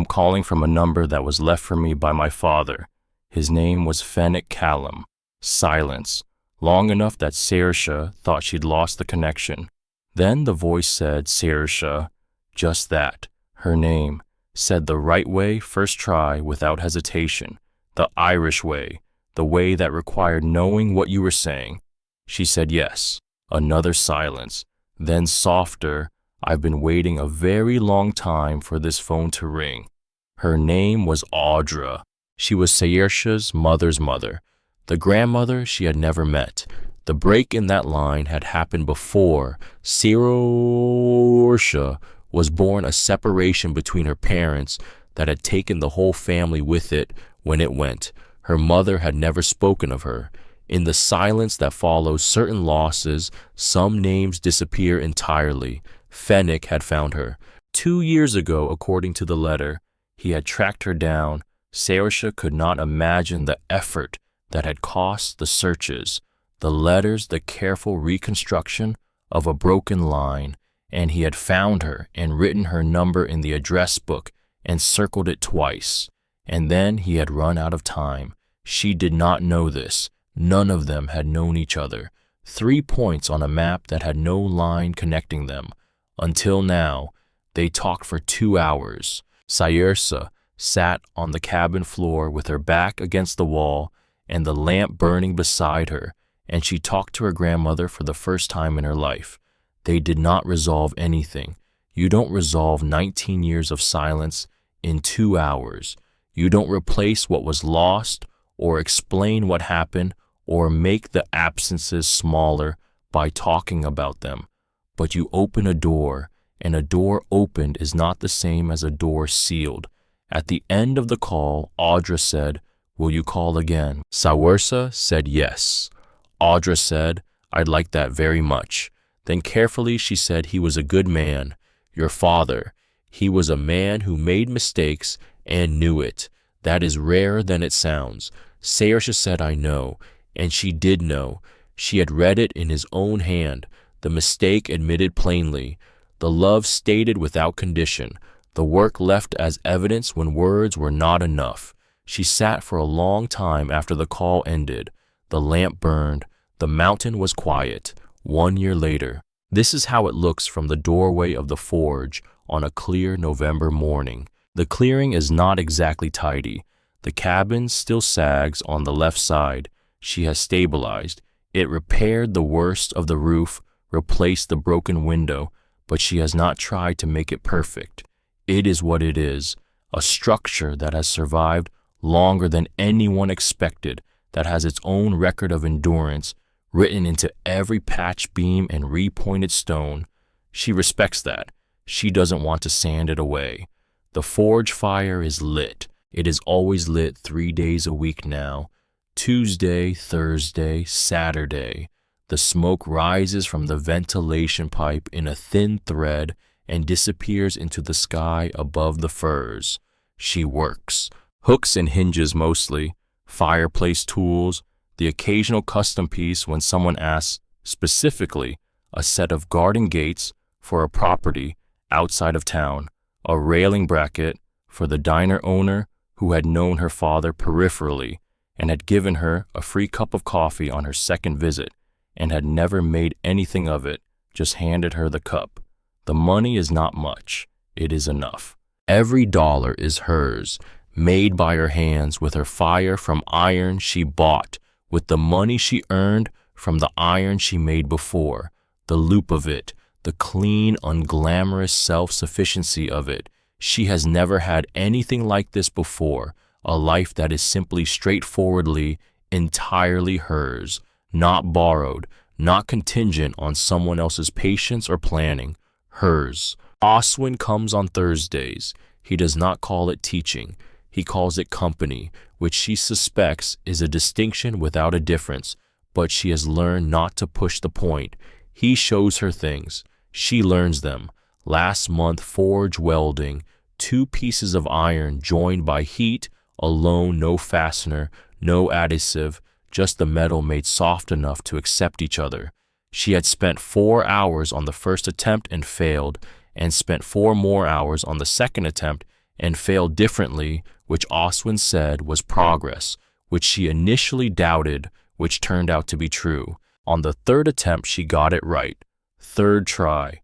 calling from a number that was left for me by my father. His name was Fennec Callum. Silence. Long enough that Saoirse thought she'd lost the connection. Then the voice said, Saoirse, just that, her name, said the right way first try without hesitation, the Irish way, the way that required knowing what you were saying. She said yes. Another silence. Then softer, I've been waiting a very long time for this phone to ring. Her name was Audra. She was Saoirse's mother's mother. The grandmother she had never met. The break in that line had happened before Saoirse was born, a separation between her parents that had taken the whole family with it when it went. Her mother had never spoken of her. In the silence that follows certain losses, some names disappear entirely. Fennec had found her. 2 years ago, according to the letter, he had tracked her down. Saoirse could not imagine the effort that had cost the searches, the letters, the careful reconstruction of a broken line, and he had found her and written her number in the address book and circled it twice. And then he had run out of time. She did not know this. None of them had known each other. 3 points on a map that had no line connecting them. Until now, they talked for 2 hours. Saoirse sat on the cabin floor with her back against the wall and the lamp burning beside her, and she talked to her grandmother for the first time in her life. They did not resolve anything. You don't resolve 19 years of silence in 2 hours. You don't replace what was lost or explain what happened or make the absences smaller by talking about them. But you open a door, and a door opened is not the same as a door sealed. At the end of the call, Audra said, "Will you call again?" Saoirse said yes. Audra said, "I'd like that very much." Then carefully she said, "He was a good man. Your father. He was a man who made mistakes and knew it. That is rarer than it sounds." Saoirse said, "I know." And she did know. She had read it in his own hand, the mistake admitted plainly, the love stated without condition, the work left as evidence when words were not enough. She sat for a long time after the call ended. The lamp burned. The mountain was quiet. 1 year later. This is how it looks from the doorway of the forge on a clear November morning. The clearing is not exactly tidy. The cabin still sags on the left side. She has stabilized. It repaired the worst of the roof, replaced the broken window, but she has not tried to make it perfect. It is what it is, a structure that has survived longer than anyone expected, that has its own record of endurance, written into every patch beam and repointed stone. She respects that. She doesn't want to sand it away. The forge fire is lit. It is always lit 3 days a week now. Tuesday, Thursday, Saturday. The smoke rises from the ventilation pipe in a thin thread and disappears into the sky above the firs. She works. Hooks and hinges mostly, fireplace tools, the occasional custom piece when someone asks, specifically, a set of garden gates for a property outside of town, a railing bracket for the diner owner who had known her father peripherally and had given her a free cup of coffee on her second visit and had never made anything of it, just handed her the cup. The money is not much. It is enough. Every dollar is hers, made by her hands with her fire from iron she bought, with the money she earned from the iron she made before, the loop of it, the clean, unglamorous self-sufficiency of it. She has never had anything like this before, a life that is simply straightforwardly, entirely hers, not borrowed, not contingent on someone else's patience or planning, hers. Oswin comes on Thursdays. He does not call it teaching. He calls it company, which she suspects is a distinction without a difference, but she has learned not to push the point. He shows her things. She learns them. Last month, forge welding, 2 pieces of iron joined by heat, alone, no fastener, no adhesive, just the metal made soft enough to accept each other. She had spent 4 hours on the first attempt and failed, and spent 4 more hours on the second attempt and failed differently, which Oswin said was progress, which she initially doubted, which turned out to be true. On the 3rd attempt, she got it right. 3rd try.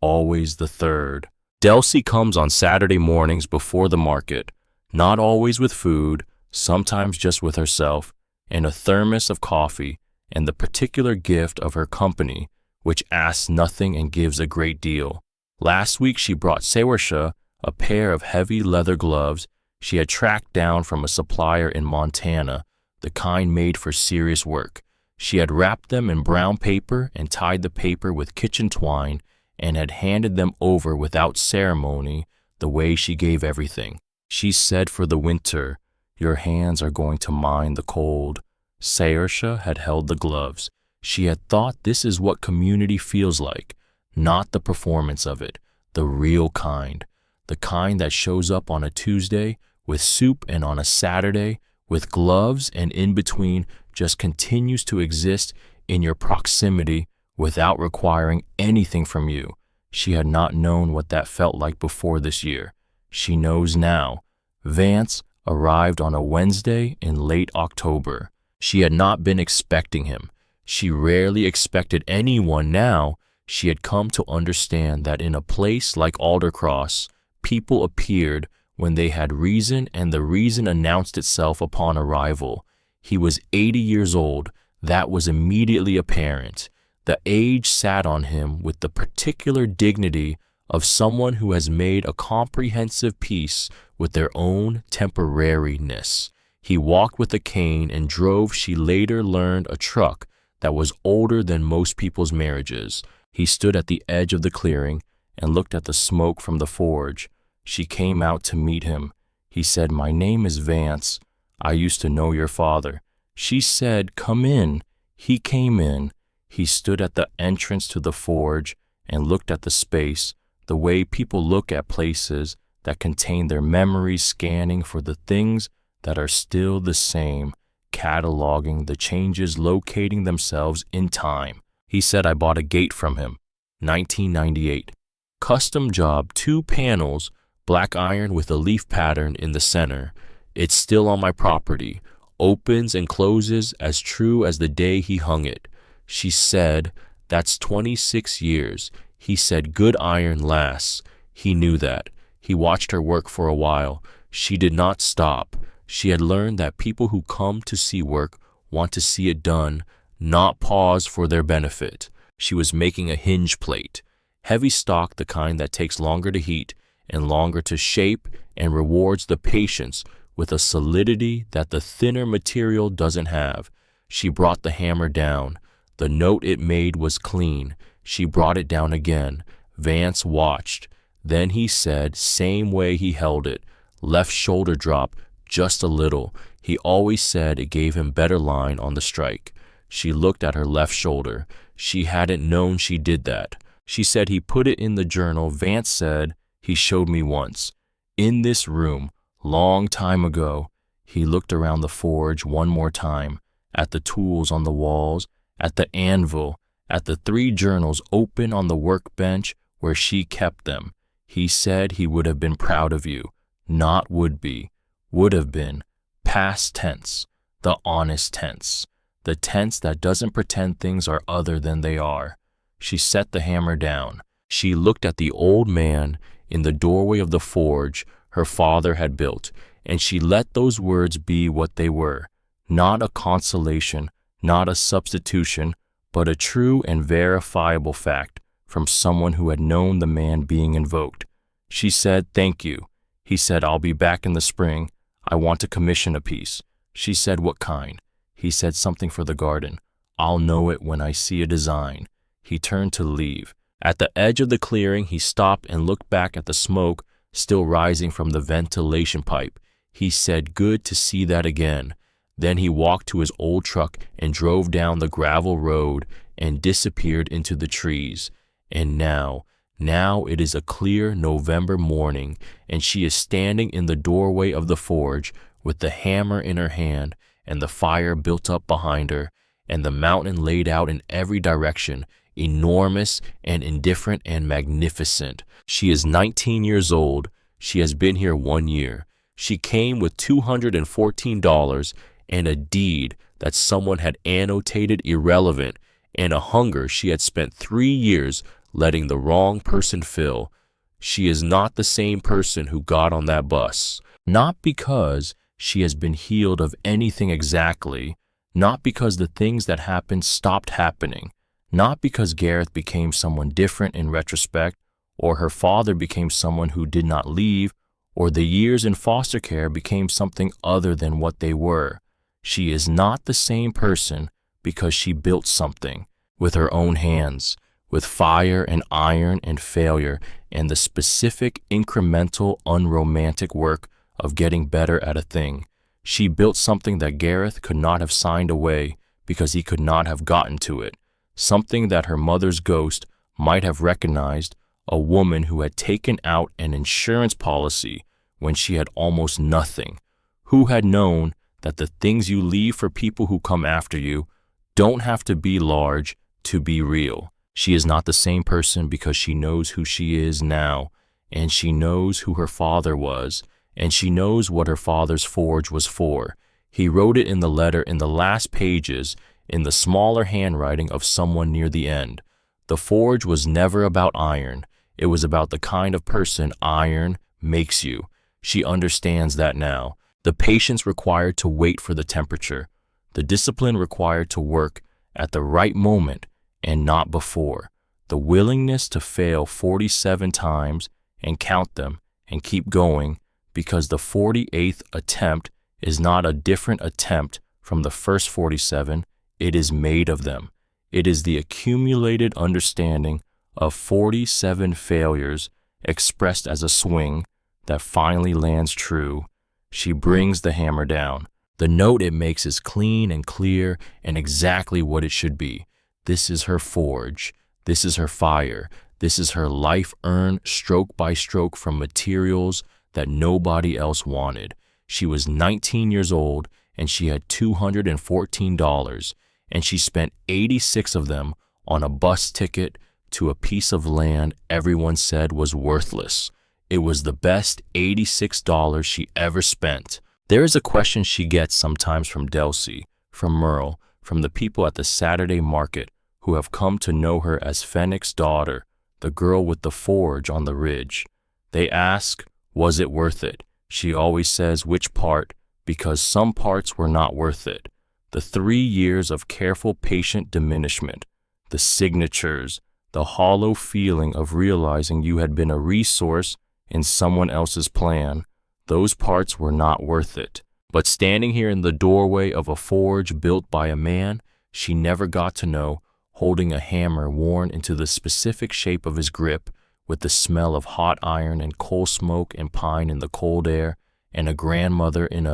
Always the 3rd. Delcy comes on Saturday mornings before the market, not always with food, sometimes just with herself, and a thermos of coffee, and the particular gift of her company, which asks nothing and gives a great deal. Last week she brought Saoirse a pair of heavy leather gloves she had tracked down from a supplier in Montana, the kind made for serious work. She had wrapped them in brown paper and tied the paper with kitchen twine and had handed them over without ceremony, the way she gave everything. She said for the winter, "Your hands are going to mind the cold." Saoirse had held the gloves. She had thought this is what community feels like. not the performance of it, the real kind, the kind that shows up on a Tuesday with soup and on a Saturday with gloves and in between just continues to exist in your proximity without requiring anything from you. She had not known what that felt like before this year. She knows now. Vance arrived on a Wednesday in late October. She had not been expecting him. She rarely expected anyone now. She had come to understand that in a place like Aldercross, people appeared when they had reason, and the reason announced itself upon arrival. He was 80 years old. That was immediately apparent. The age sat on him with the particular dignity of someone who has made a comprehensive peace with their own temporariness. He walked with a cane and drove, she later learned, a truck that was older than most people's marriages. He stood at the edge of the clearing and looked at the smoke from the forge. She came out to meet him. He said, "My name is Vance. I used to know your father." She said, "Come in." He came in. He stood at the entrance to the forge and looked at the space, the way people look at places that contain their memories, scanning for the things that are still the same, cataloging the changes, locating themselves in time. He said, "I bought a gate from him, 1998. Custom job, 2 panels, black iron with a leaf pattern in the center. It's still on my property, opens and closes as true as the day he hung it." She said, "That's 26 years. He said good iron lasts." He knew that. He watched her work for a while. She did not stop. She had learned that people who come to see work want to see it done, not pause for their benefit. She was making a hinge plate, heavy stock, the kind that takes longer to heat and longer to shape and rewards the patience with a solidity that the thinner material doesn't have. She brought the hammer down. The note it made was clean. She brought it down again. Vance watched. Then he said, same way he held it, left shoulder drop just a little. He always said it gave him better line on the strike. She looked at her left shoulder. She hadn't known she did that. She said he put it in the journal. Vance said he showed me once. In this room, long time ago. He looked around the forge one more time, at the tools on the walls, at the anvil, at the 3 journals open on the workbench where she kept them. He said he would have been proud of you, not would be, would have been, past tense, the honest tense, the tense that doesn't pretend things are other than they are. She set the hammer down. She looked at the old man in the doorway of the forge her father had built, and she let those words be what they were, not a consolation, not a substitution, but a true and verifiable fact from someone who had known the man being invoked. She said, "Thank you." He said, "I'll be back in the spring. I want to commission a piece." She said, "What kind?" He said, "Something for the garden. I'll know it when I see a design." He turned to leave. At the edge of the clearing, he stopped and looked back at the smoke still rising from the ventilation pipe. He said, "Good to see that again." Then he walked to his old truck and drove down the gravel road and disappeared into the trees. And now it is a clear November morning, and she is standing in the doorway of the forge with the hammer in her hand and the fire built up behind her and the mountain laid out in every direction, enormous and indifferent and magnificent. She is 19 years old. She has been here 1 year. She came with $214 and a deed that someone had annotated irrelevant, and a hunger she had spent 3 years letting the wrong person fill. She is not the same person who got on that bus. Not because she has been healed of anything exactly, not because the things that happened stopped happening, not because Gareth became someone different in retrospect, or her father became someone who did not leave, or the years in foster care became something other than what they were. She is not the same person because she built something with her own hands, with fire and iron and failure and the specific, incremental, unromantic work of getting better at a thing. She built something that Gareth could not have signed away because he could not have gotten to it, something that her mother's ghost might have recognized a woman who had taken out an insurance policy when she had almost nothing, who had known that the things you leave for people who come after you don't have to be large to be real. She is not the same person because she knows who she is now, and she knows who her father was, and she knows what her father's forge was for. He wrote it in the letter in the last pages in the smaller handwriting of someone near the end. The forge was never about iron. It was about the kind of person iron makes you. She understands that now. The patience required to wait for the temperature, the discipline required to work at the right moment and not before, the willingness to fail 47 times and count them and keep going, because the 48th attempt is not a different attempt from the first 47, it is made of them. It is the accumulated understanding of 47 failures expressed as a swing that finally lands true. She brings the hammer down. The note it makes is clean and clear and exactly what it should be. This is her forge. This is her fire. This is her life earned stroke by stroke from materials that nobody else wanted. She was 19 years old and she had $214, and she spent 86 of them on a bus ticket to a piece of land everyone said was worthless. It was the best $86 she ever spent. There is a question she gets sometimes from Delcy, from Merle, from the people at the Saturday market who have come to know her as Fenwick's daughter, the girl with the forge on the ridge. They ask, was it worth it? She always says which part, because some parts were not worth it. The 3 years of careful, patient diminishment, the signatures, the hollow feeling of realizing you had been a resource in someone else's plan, those parts were not worth it. But standing here in the doorway of a forge built by a man she never got to know, holding a hammer worn into the specific shape of his grip, with the smell of hot iron and coal smoke and pine in the cold air, and a grandmother in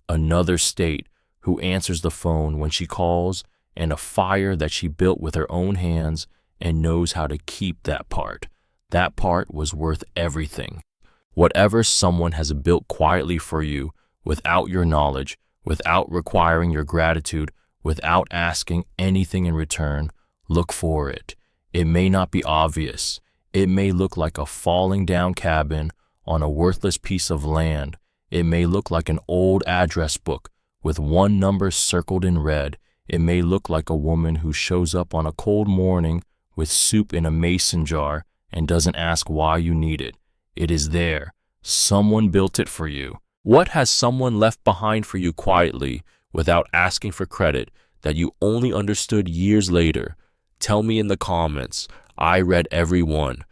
another state who answers the phone when she calls, and a fire that she built with her own hands and knows how to keep that part. That part was worth everything. Whatever someone has built quietly for you, without your knowledge, without requiring your gratitude, without asking anything in return, look for it. It may not be obvious. It may look like a falling down cabin on a worthless piece of land. It may look like an old address book with one number circled in red. It may look like a woman who shows up on a cold morning with soup in a mason jar and doesn't ask why you need it. It is there. Someone built it for you. What has someone left behind for you quietly, without asking for credit, that you only understood years later? Tell me in the comments. I read every one.